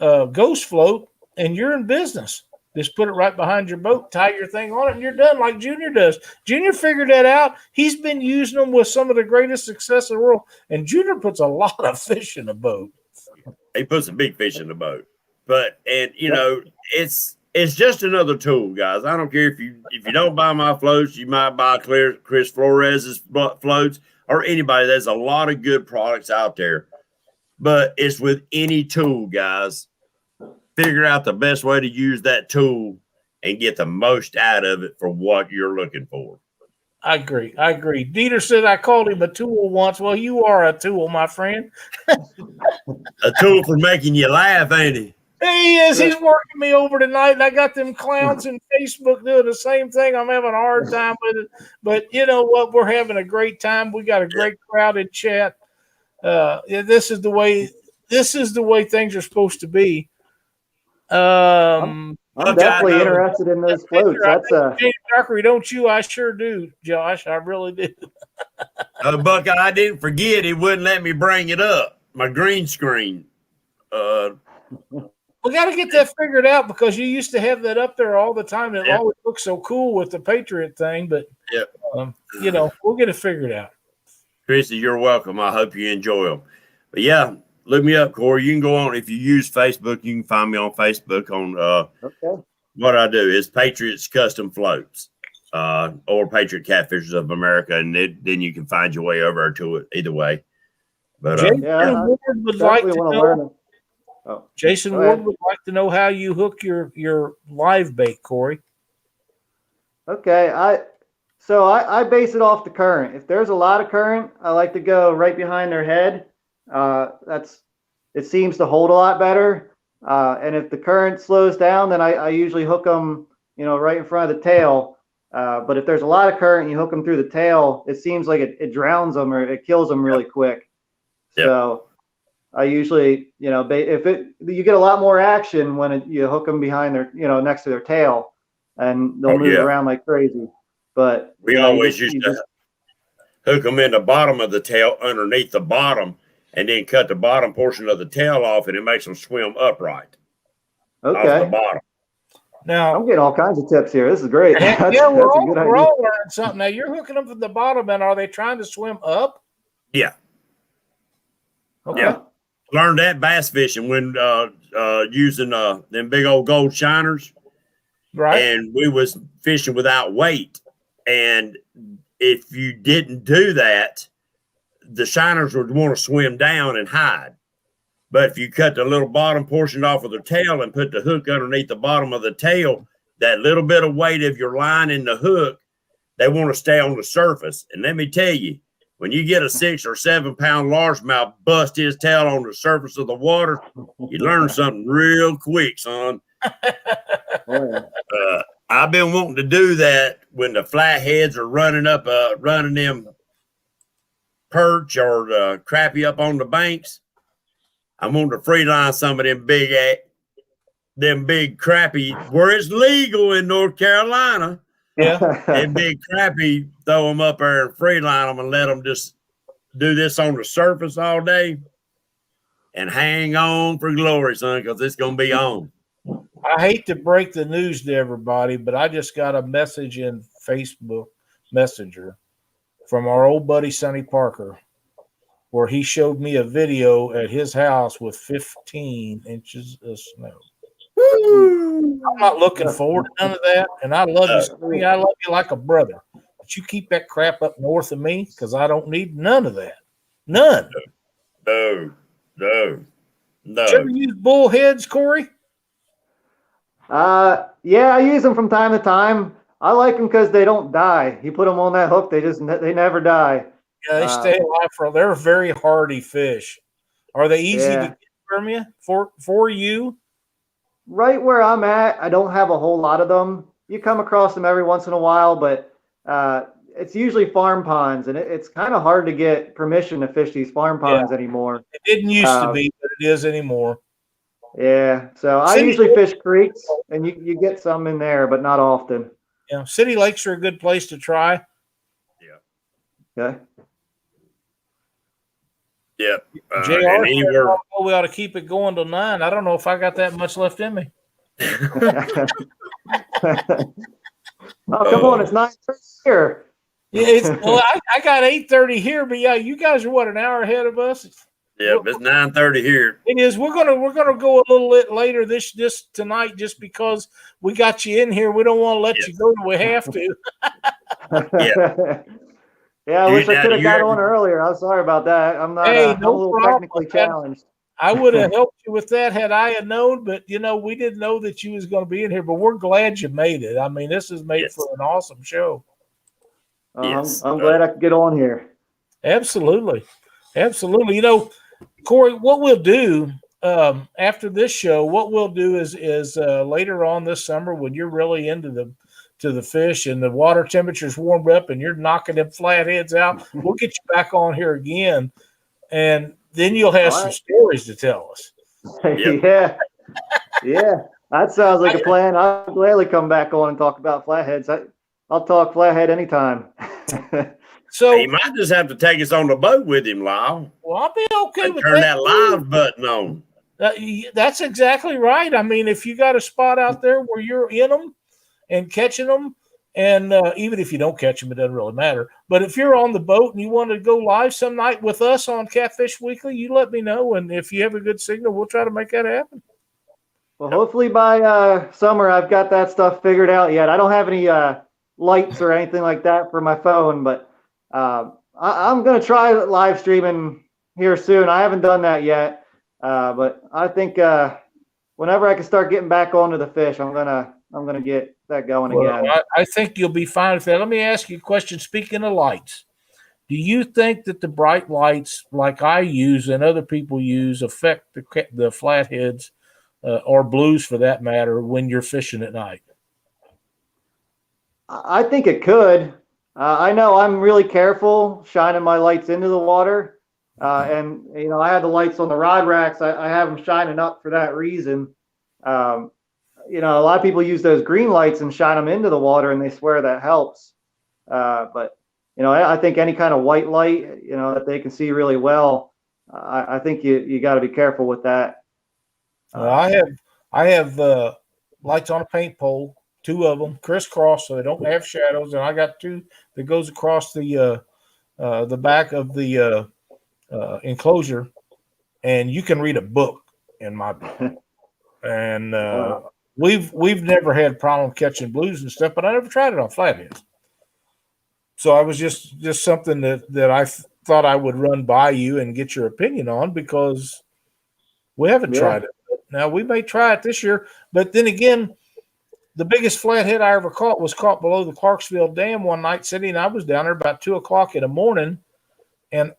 ghost float, and you're in business. Just put it right behind your boat, tie your thing on it, and you're done like Junior does. Junior figured that out. He's been using them with some of the greatest success in the world, and Junior puts a lot of fish in the boat. He puts a big fish in the boat. But, and, you know, it's just another tool, guys. I don't care if you don't buy my floats, you might buy Chris Flores's floats or anybody. There's a lot of good products out there. But it's with any tool, guys. Figure out the best way to use that tool and get the most out of it for what you're looking for. I agree. Dieter said I called him a tool once. Well, you are a tool, my friend. A tool for making you laugh, ain't he? He is. He's working me over tonight, and I got them clowns in Facebook doing the same thing. I'm having a hard time with it. But you know what? We're having a great time. We got a great crowd in chat. This is the way things are supposed to be. I'm definitely interested in those floats. That's James Dockery, don't you? I sure do, Josh. I really do. Buck, I didn't forget. He wouldn't let me bring it up. My green screen. We got to get that figured out because you used to have that up there all the time. It always looks so cool with the Patriot thing, but you know, we'll get it figured out. Chrissy, you're welcome. I hope you enjoy them. But yeah, look me up, Cory. You can go on. If you use Facebook, you can find me on Facebook on what I do is Patriots Custom Floats or Patriot Catfishers of America, and then you can find your way over to it either way. But Ward would like to know. Jason Ward would like to know how you hook your live bait, Cory. Okay, I base it off the current. If there's a lot of current, I like to go right behind their head. It seems to hold a lot better. And if the current slows down, then I usually hook them, right in front of the tail. But if there's a lot of current and you hook them through the tail, it seems like it drowns them or it kills them really quick. Yep. So I usually, you get a lot more action when you hook them behind their, next to their tail, and they'll move around like crazy. But we always used to hook them in the bottom of the tail, underneath the bottom, and then cut the bottom portion of the tail off, and it makes them swim upright. Okay. Off the bottom. Now I'm getting all kinds of tips here. This is great. We're all learning something. Now you're hooking them from the bottom, and are they trying to swim up? Yeah. Okay. Yeah. Learned that bass fishing when using them big old gold shiners. Right. And we was fishing without weight. And if you didn't do that, the shiners would want to swim down and hide. But if you cut the little bottom portion off of the tail and put the hook underneath the bottom of the tail, that little bit of weight of your line in the hook, they want to stay on the surface. And let me tell you, when you get a 6 or 7 pound largemouth bust his tail on the surface of the water, you learn something real quick, son. I've been wanting to do that when the flatheads are running them perch or crappie up on the banks. I'm wanting to free line some of them big crappie where it's legal in North Carolina. Yeah. And big crappie, throw them up there and free line them and let them just do this on the surface all day and hang on for glory, son, because it's going to be on. I hate to break the news to everybody, but I just got a message in Facebook Messenger from our old buddy Sonny Parker where he showed me a video at his house with 15 inches of snow. I'm not looking forward to none of that, and I love you, Sonny. I love you like a brother. But you keep that crap up north of me because I don't need none of that. None. No. Did you ever use bullheads, Cory? Yeah, I use them from time to time. I like them because they don't die. You put them on that hook, they never die. Yeah, they stay alive they're very hardy fish. Are they easy to Yeah. get from you for you? Right where I'm at, I don't have a whole lot of them. You come across them every once in a while, but it's usually farm ponds, and it's kind of hard to get permission to fish these farm ponds anymore. It didn't used to be, but it is anymore. Yeah, so I usually fish creeks, and you get some in there, but not often. Yeah, city lakes are a good place to try. Yeah. Okay. Yeah. JR, we ought to keep it going till 9. I don't know if I got that much left in me. Oh, come on, it's 9:30 here. Yeah, I got 8:30 here, but yeah, you guys are what, an hour ahead of us? Yeah, it's 9:30 here. It is. We're gonna go a little bit later this tonight, just because we got you in here. We don't want to let you go. We have to. Yeah, I wish I could have got on earlier. I'm sorry about that. I'm not. I'm a little technically challenged. I would have helped you with that had I had known, but we didn't know that you was going to be in here. But we're glad you made it. I mean, this is made for an awesome show. I'm glad I could get on here. Absolutely. Cory, what we'll do after this show, what we'll do is later on this summer, when you're really into the fish and the water temperature's warmed up and you're knocking them flatheads out, we'll get you back on here again, and then you'll have some stories to tell us. Yeah, that sounds like a plan. I'll gladly come back on and talk about flatheads. I'll talk flathead anytime. So he might just have to take us on the boat with him, Lyle. Well, I'll be okay with turn that live button on. That's exactly right. I mean, if you got a spot out there where you're in them and catching them, and even if you don't catch them, it doesn't really matter. But if you're on the boat and you want to go live some night with us on Catfish Weekly, you let me know. And if you have a good signal, we'll try to make that happen. Well, hopefully by summer, I've got that stuff figured out yet. I don't have any lights or anything like that for my phone, but I'm going to try live streaming here soon. I haven't done that yet, but I think whenever I can start getting back onto the fish, I'm gonna get that going again. I think you'll be fine with that. Let me ask you a question. Speaking of lights, do you think that the bright lights, like I use and other people use, affect the flatheads or blues for that matter when you're fishing at night? I think it could. I know I'm really careful shining my lights into the water. And, I have the lights on the rod racks. I have them shining up for that reason. A lot of people use those green lights and shine them into the water, and they swear that helps. But I think any kind of white light, that they can see really well, I think you got to be careful with that. I have lights on a paint pole, 2 of them crisscross, so they don't have shadows, and I got 2 that goes across the back of the enclosure, and you can read a book in my book. And we've never had a problem catching blues and stuff, but I never tried it on flatheads. So I was just something that I thought I would run by you and get your opinion on, because we haven't tried it. Now we may try it this year, but then again, the biggest flathead I ever caught was caught below the Clarksville Dam one night. Cindy and I was down there about 2:00 in the morning, and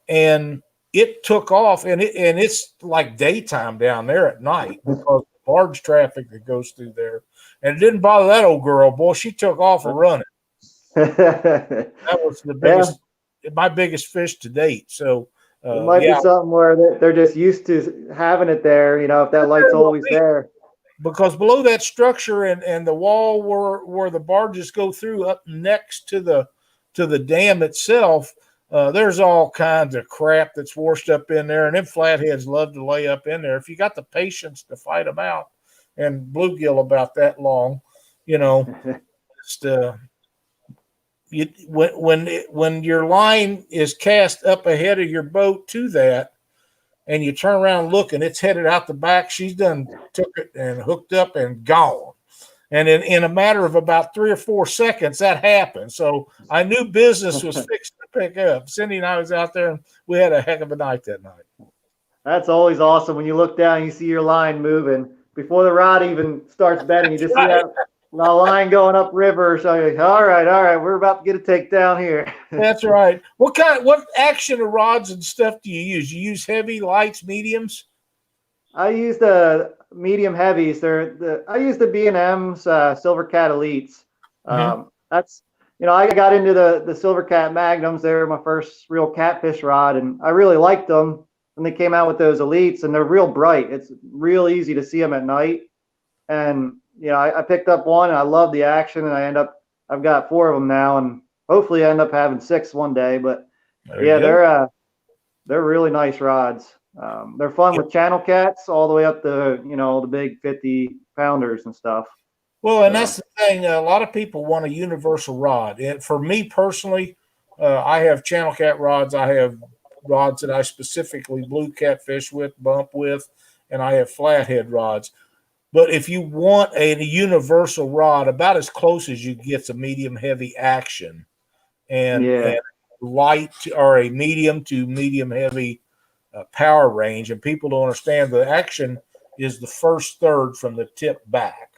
it took off, and it's like daytime down there at night because barge traffic that goes through there, and it didn't bother that old girl. Boy, she took off and running. That was my biggest fish to date. So it might be something where they're just used to having it there. If that light's always there. Because below that structure and the wall where the barges go through up next to the dam itself, there's all kinds of crap that's washed up in there, and them flatheads love to lay up in there. If you got the patience to fight them out, and bluegill about that long, just when your line is cast up ahead of your boat to that, and you turn around and look, and it's headed out the back, she's done took it and hooked up and gone. And in a matter of about 3 or 4 seconds, that happened. So I knew business was fixing to pick up. Cindy and I was out there, and we had a heck of a night that night. That's always awesome when you look down and you see your line moving. Before the rod even starts bending, you just see that line going up river. So you're like, all right, we're about to get a takedown here. That's right. What action of rods and stuff do you use? You use heavy, lights, mediums? I use the medium heavies. I use the B&M's Silver Cat Elites. That's, I got into the Silver Cat Magnums. They were my first real catfish rod, and I really liked them. And they came out with those Elites, and they're real bright. It's real easy to see them at night. And I picked up one, and I love the action. And I've got 4 of them now, and hopefully I end up having 6 one day. But they're really nice rods. They're fun with channel cats all the way up to the big 50-pounders and stuff. Well, and that's the thing. A lot of people want a universal rod. And for me personally, I have channel cat rods. I have rods that I specifically blue catfish with, bump with, and I have flathead rods. But if you want a universal rod, about as close as you get to medium heavy action, and light or a medium to medium heavy power range, and people don't understand the action is the first third from the tip back,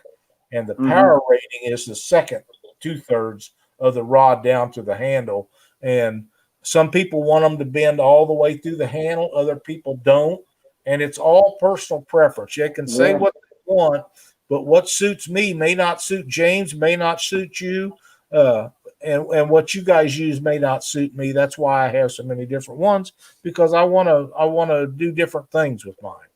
and the power rating is the second 2/3 of the rod down to the handle. And some people want them to bend all the way through the handle, other people don't, and it's all personal preference. They can say what they want, but what suits me may not suit James, may not suit you, and what you guys use may not suit me. That's why I have so many different ones, because I want to do different things with mine.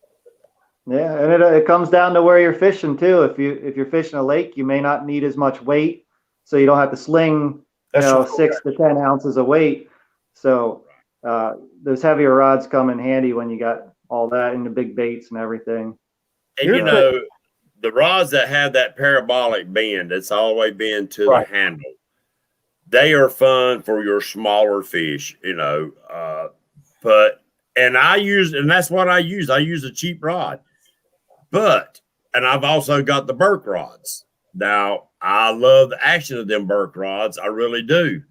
Yeah, and it comes down to where you're fishing too. If you're fishing a lake, you may not need as much weight, so you don't have to sling 6 to 10 ounces of weight. So those heavier rods come in handy when you got all that and the big baits and everything. And the rods that have that parabolic bend, it's all the way bend to the handle. They are fun for your smaller fish, and that's what I use. I use a cheap rod, and I've also got the Burke rods. Now, I love the action of them Burke rods. I really do.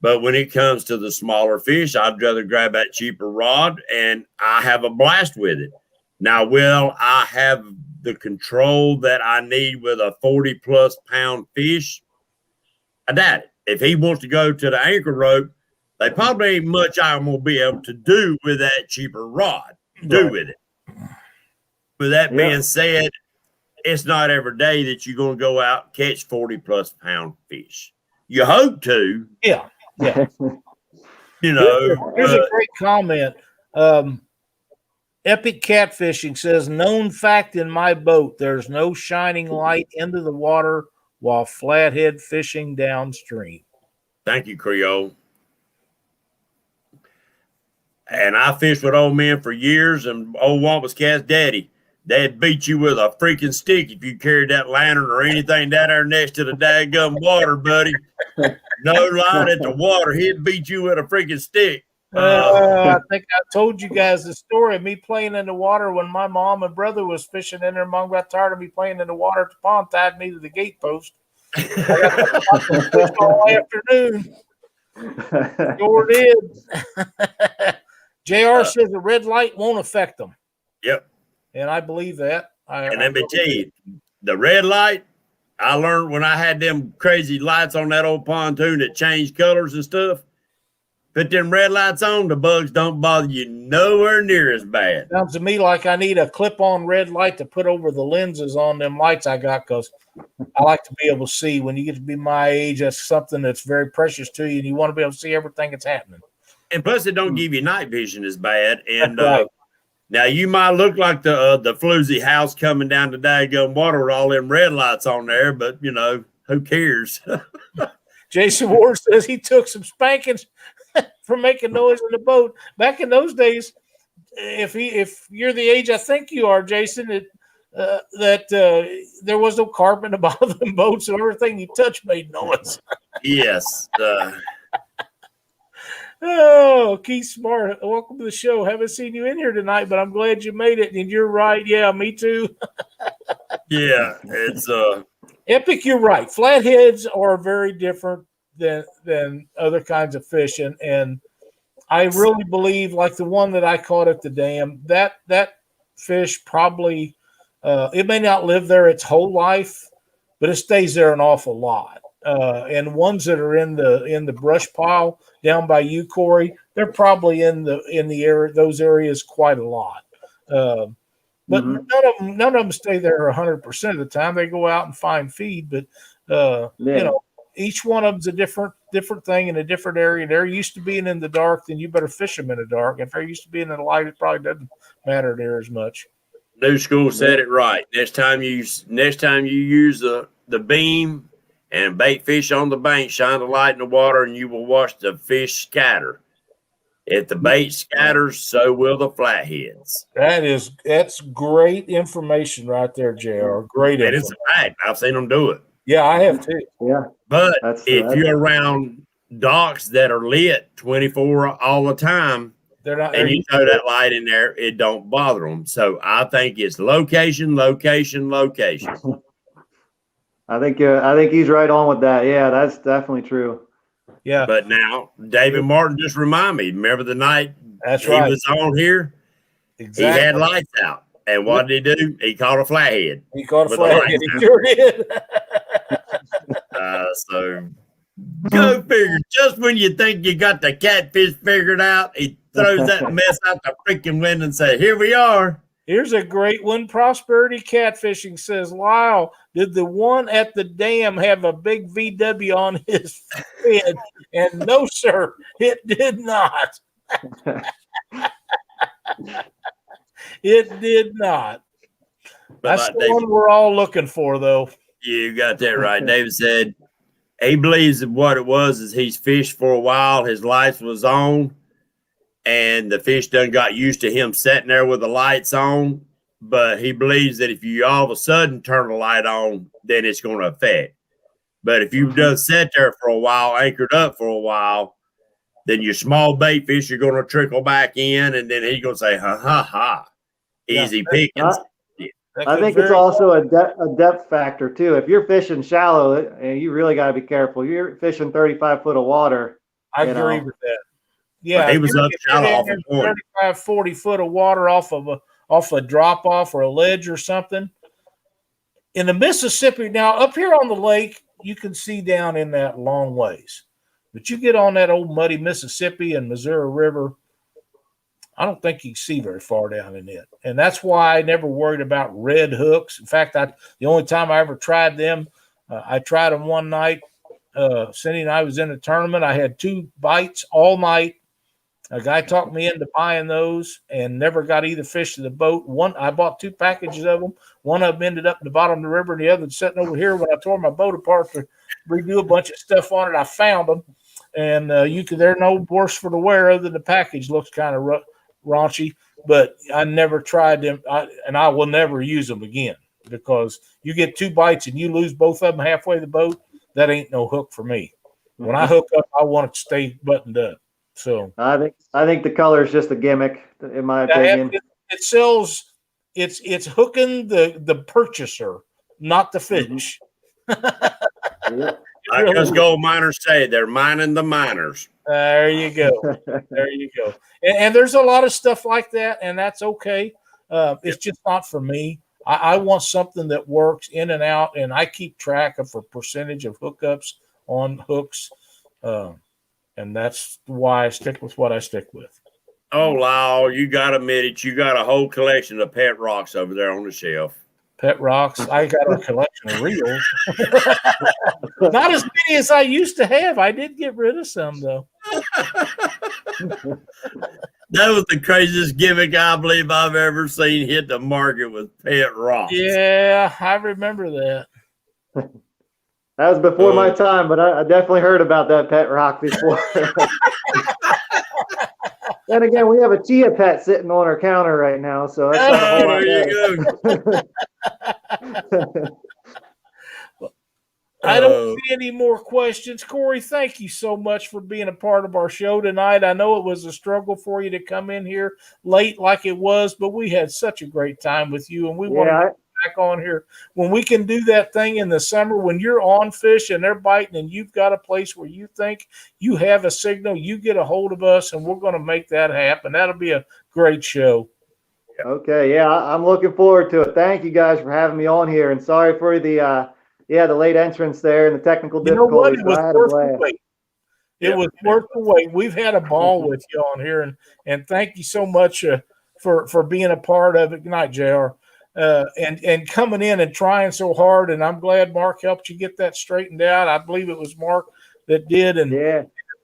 But when it comes to the smaller fish, I'd rather grab that cheaper rod, and I have a blast with it. Now, will I have the control that I need with a 40+ pound fish? I doubt it. If he wants to go to the anchor rope, they probably ain't much I'm going to be able to do with that cheaper rod. With it. With that being said, it's not every day that you're going to go out and catch 40+ pound fish. You hope to. Yeah. Here's a great comment. Epic Catfishing says, known fact in my boat, there's no shining light into the water while flathead fishing downstream. Thank you, Creole. And I fished with old men for years, and old Wampus Cat's daddy. They'd beat you with a freaking stick if you carried that lantern or anything down there next to the daggum water, buddy. No light at the water. He'd beat you with a freaking stick. I think I told you guys the story of me playing in the water when my mom and brother was fishing in there. Mom got tired of me playing in the water at the pond, tied me to the gate post. I got all afternoon. Sure did. JR says the red light won't affect them. Yep. And I believe that. And let me tell you, the red light, I learned when I had them crazy lights on that old pontoon that changed colors and stuff. Put them red lights on, the bugs don't bother you nowhere near as bad. Sounds to me like I need a clip-on red light to put over the lenses on them lights I got, because I like to be able to see. When you get to be my age, that's something that's very precious to you, and you want to be able to see everything that's happening. And plus, it don't give you night vision as bad. And now you might look like the floozy house coming down the daggum water with all them red lights on there, but, who cares? Jason Ward says he took some spankings for making noise in the boat. Back in those days, if you're the age I think you are, Jason, that there was no carpet about them boats, and everything you touched made noise. Yes. Oh, Keith Smart, welcome to the show. Haven't seen you in here tonight, but I'm glad you made it. And you're right. Yeah, me too. Yeah, it's Epic, you're right. Flatheads are very different than other kinds of fish. And I really believe, like the one that I caught at the dam, that fish probably it may not live there its whole life, but it stays there an awful lot. And ones that are in the brush pile down by you, Cory, they're probably in the area, those areas quite a lot. But none of them stay there 100% of the time. They go out and find feed, but you know, each one of them's a different thing in a different area. They're used to being in the dark, then you better fish them in the dark. If they're used to being in the light, it probably doesn't matter there as much. New School said it right. Next time you use the beam and bait fish on the bank, shine the light in the water, and you will watch the fish scatter. If the bait scatters, so will the flatheads. That's great information right there, JR. Great And information. it's a fact. I've seen them do it. Yeah, I have too. Yeah. But if you're around docks that are lit 24 all the time, They're not. and you throw that light in there, it don't bother them. So I think it's location, location, location. I think he's right on with that. Yeah, that's definitely true. Yeah. But now David Martin just remind me. Remember the night That's he right. was on here? Exactly. He had lights out. And what did he do? He caught a flathead. He caught a with the flathead. lights He sure did. So go figure. Just when you think you got the catfish figured out, he throws that mess out the freaking window and say, "Here we are." Here's a great one. Prosperity Catfishing says, Lyle, did the one at the dam have a big VW on his head? And no, sir, it did not. It did not. But That's like the David, one we're all looking for, though. you got that right. David said he believes that what it was is he's fished for a while, his lights was on, and the fish done got used to him sitting there with the lights on. But he believes that if you all of a sudden turn the light on, then it's going to affect. But if you just sat there for a while, anchored up for a while, then your small bait fish are going to trickle back in, and then he's going to say, ha, ha, ha, easy pickings. I think it's also a depth factor, too. If you're fishing shallow, you really got to be careful. You're fishing 35 foot of water. I agree with that. Yeah, he was up shallow off a point. 35, 40 foot of water off a drop off or a ledge or something. In the Mississippi, now up here on the lake, you can see down in that long ways. But you get on that old muddy Mississippi and Missouri River, I don't think you can see very far down in it. And that's why I never worried about red hooks. In fact, the only time I ever tried them, I tried them one night. Cindy and I was in a tournament. I had 2 bites all night. A guy talked me into buying those and never got either fish to the boat. I bought 2 packages of them. One of them ended up in the bottom of the river, and the other sitting over here. When I tore my boat apart to redo a bunch of stuff on it, I found them. And they're no worse for the wear other than the package looks kind of raunchy. But I never tried them, and I will never use them again, because you get 2 bites and you lose both of them halfway the boat. That ain't no hook for me. When I hook up, I want it to stay buttoned up. So I think the color is just a gimmick, in my opinion. It sells. It's hooking the purchaser, not the fish. Like us gold miners say, they're mining the miners. There you go. There you go. And there's a lot of stuff like that, and that's okay. It's just not for me. I want something that works in and out, and I keep track of a percentage of hookups on hooks. And that's why I stick with what I stick with. Oh, Lyle, you got to admit it. You got a whole collection of pet rocks over there on the shelf. Pet rocks. I got a collection of reels. Not as many as I used to have. I did get rid of some, though. That was the craziest gimmick I believe I've ever seen hit the market with pet rocks. Yeah, I remember that. That was before my time, but I definitely heard about that pet rock before. Then again, we have a chia pet sitting on our counter right now, so that's not a whole lot. There you go. I don't see any more questions. Cory, thank you so much for being a part of our show tonight. I know it was a struggle for you to come in here late like it was, but we had such a great time with you, and we want to back on here. When we can do that thing in the summer, when you're on fish and they're biting and you've got a place where you think you have a signal, you get a hold of us and we're going to make that happen. That'll be a great show. Okay, yeah, I'm looking forward to it. Thank you guys for having me on here, and sorry for the late entrance there and the technical You know what? difficulties. It But was I had a worth the blast. wait. It was worth the wait. We've had a ball with you on here, and thank you so much for being a part of it. Good night, JR. And coming in and trying so hard, and I'm glad Mark helped you get that straightened out. I believe it was Mark that did, and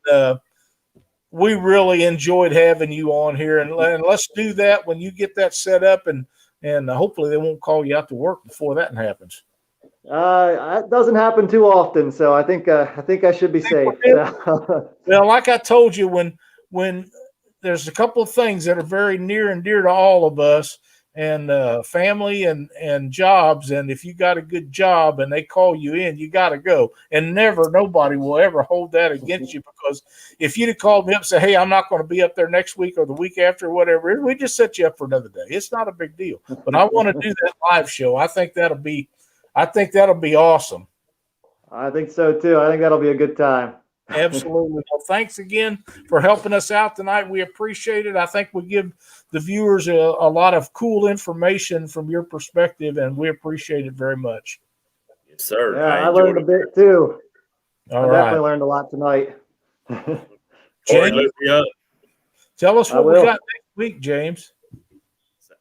Yeah. We really enjoyed having you on here, and let's do that when you get that set up, and hopefully they won't call you out to work before that happens. It doesn't happen too often, so I think I should be safe. Well, like I told you, when there's a couple of things that are very near and dear to all of us, and family and jobs, and if you got a good job and they call you in, you got to go. And nobody will ever hold that against you, because if you'd have called me up and said, hey, I'm not going to be up there next week or the week after or whatever, we just set you up for another day. It's not a big deal. But I want to do that live show. I think that'll be awesome. I think so too. I think that'll be a good time. Absolutely. Well, thanks again for helping us out tonight. We appreciate it. I think we give the viewers a lot of cool information from your perspective, and we appreciate it very much. Yes, sir. Yeah, I learned a bit too. All I right. definitely learned a lot tonight. Cory, lift me up. Tell us what we got next week, James.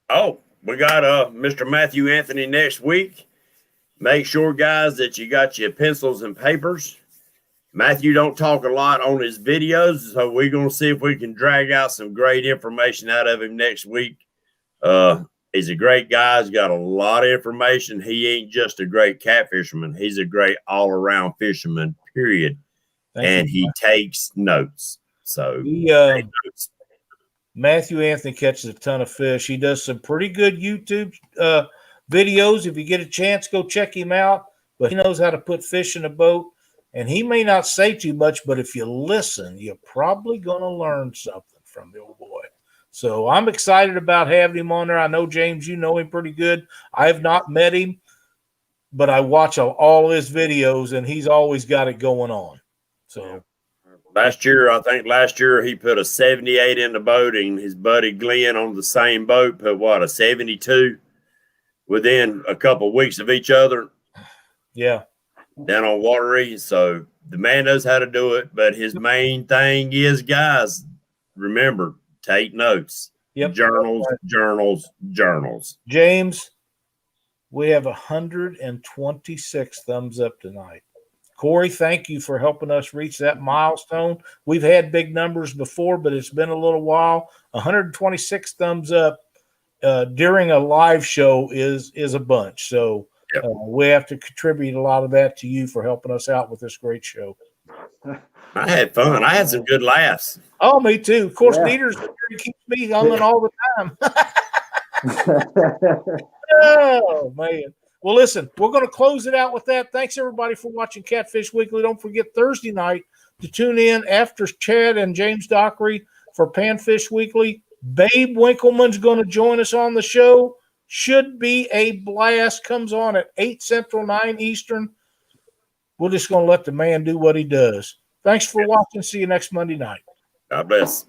Oh, we got Mr. Matthew Anthony next week. Make sure, guys, that you got your pencils and papers. Matthew don't talk a lot on his videos, so we're going to see if we can drag out some great information out of him next week. He's a great guy. He's got a lot of information. He ain't just a great catfisherman. He's a great all-around fisherman, period. He takes notes. So Matthew Anthony catches a ton of fish. He does some pretty good YouTube videos. If you get a chance, go check him out. But he knows how to put fish in a boat. And he may not say too much, but if you listen, you're probably going to learn something from the old boy. So I'm excited about having him on there. I know, James, you know him pretty good. I have not met him, but I watch all his videos, and he's always got it going on. So last year he put a 78 in the boat, and his buddy Glenn on the same boat put, a 72 within a couple of weeks of each other. Yeah. Down on Watery. So the man knows how to do it, but his main thing is, guys, remember, take notes. Yep. Journals. James, we have 126 thumbs up tonight. Cory, thank you for helping us reach that milestone. We've had big numbers before, but it's been a little while. 126 thumbs up during a live show is a bunch. So we have to contribute a lot of that to you for helping us out with this great show. I had fun. I had some good laughs. Oh, me too. Of course, Dieter's keeps me humming all the time. Oh, man. Well, listen, we're going to close it out with that. Thanks, everybody, for watching Catfish Weekly. Don't forget Thursday night to tune in after Chad and James Dockery for Panfish Weekly. Babe Winkleman's going to join us on the show. Should be a blast. Comes on at 8 Central, 9 Eastern. We're just going to let the man do what he does. Thanks for watching. See you next Monday night. God bless.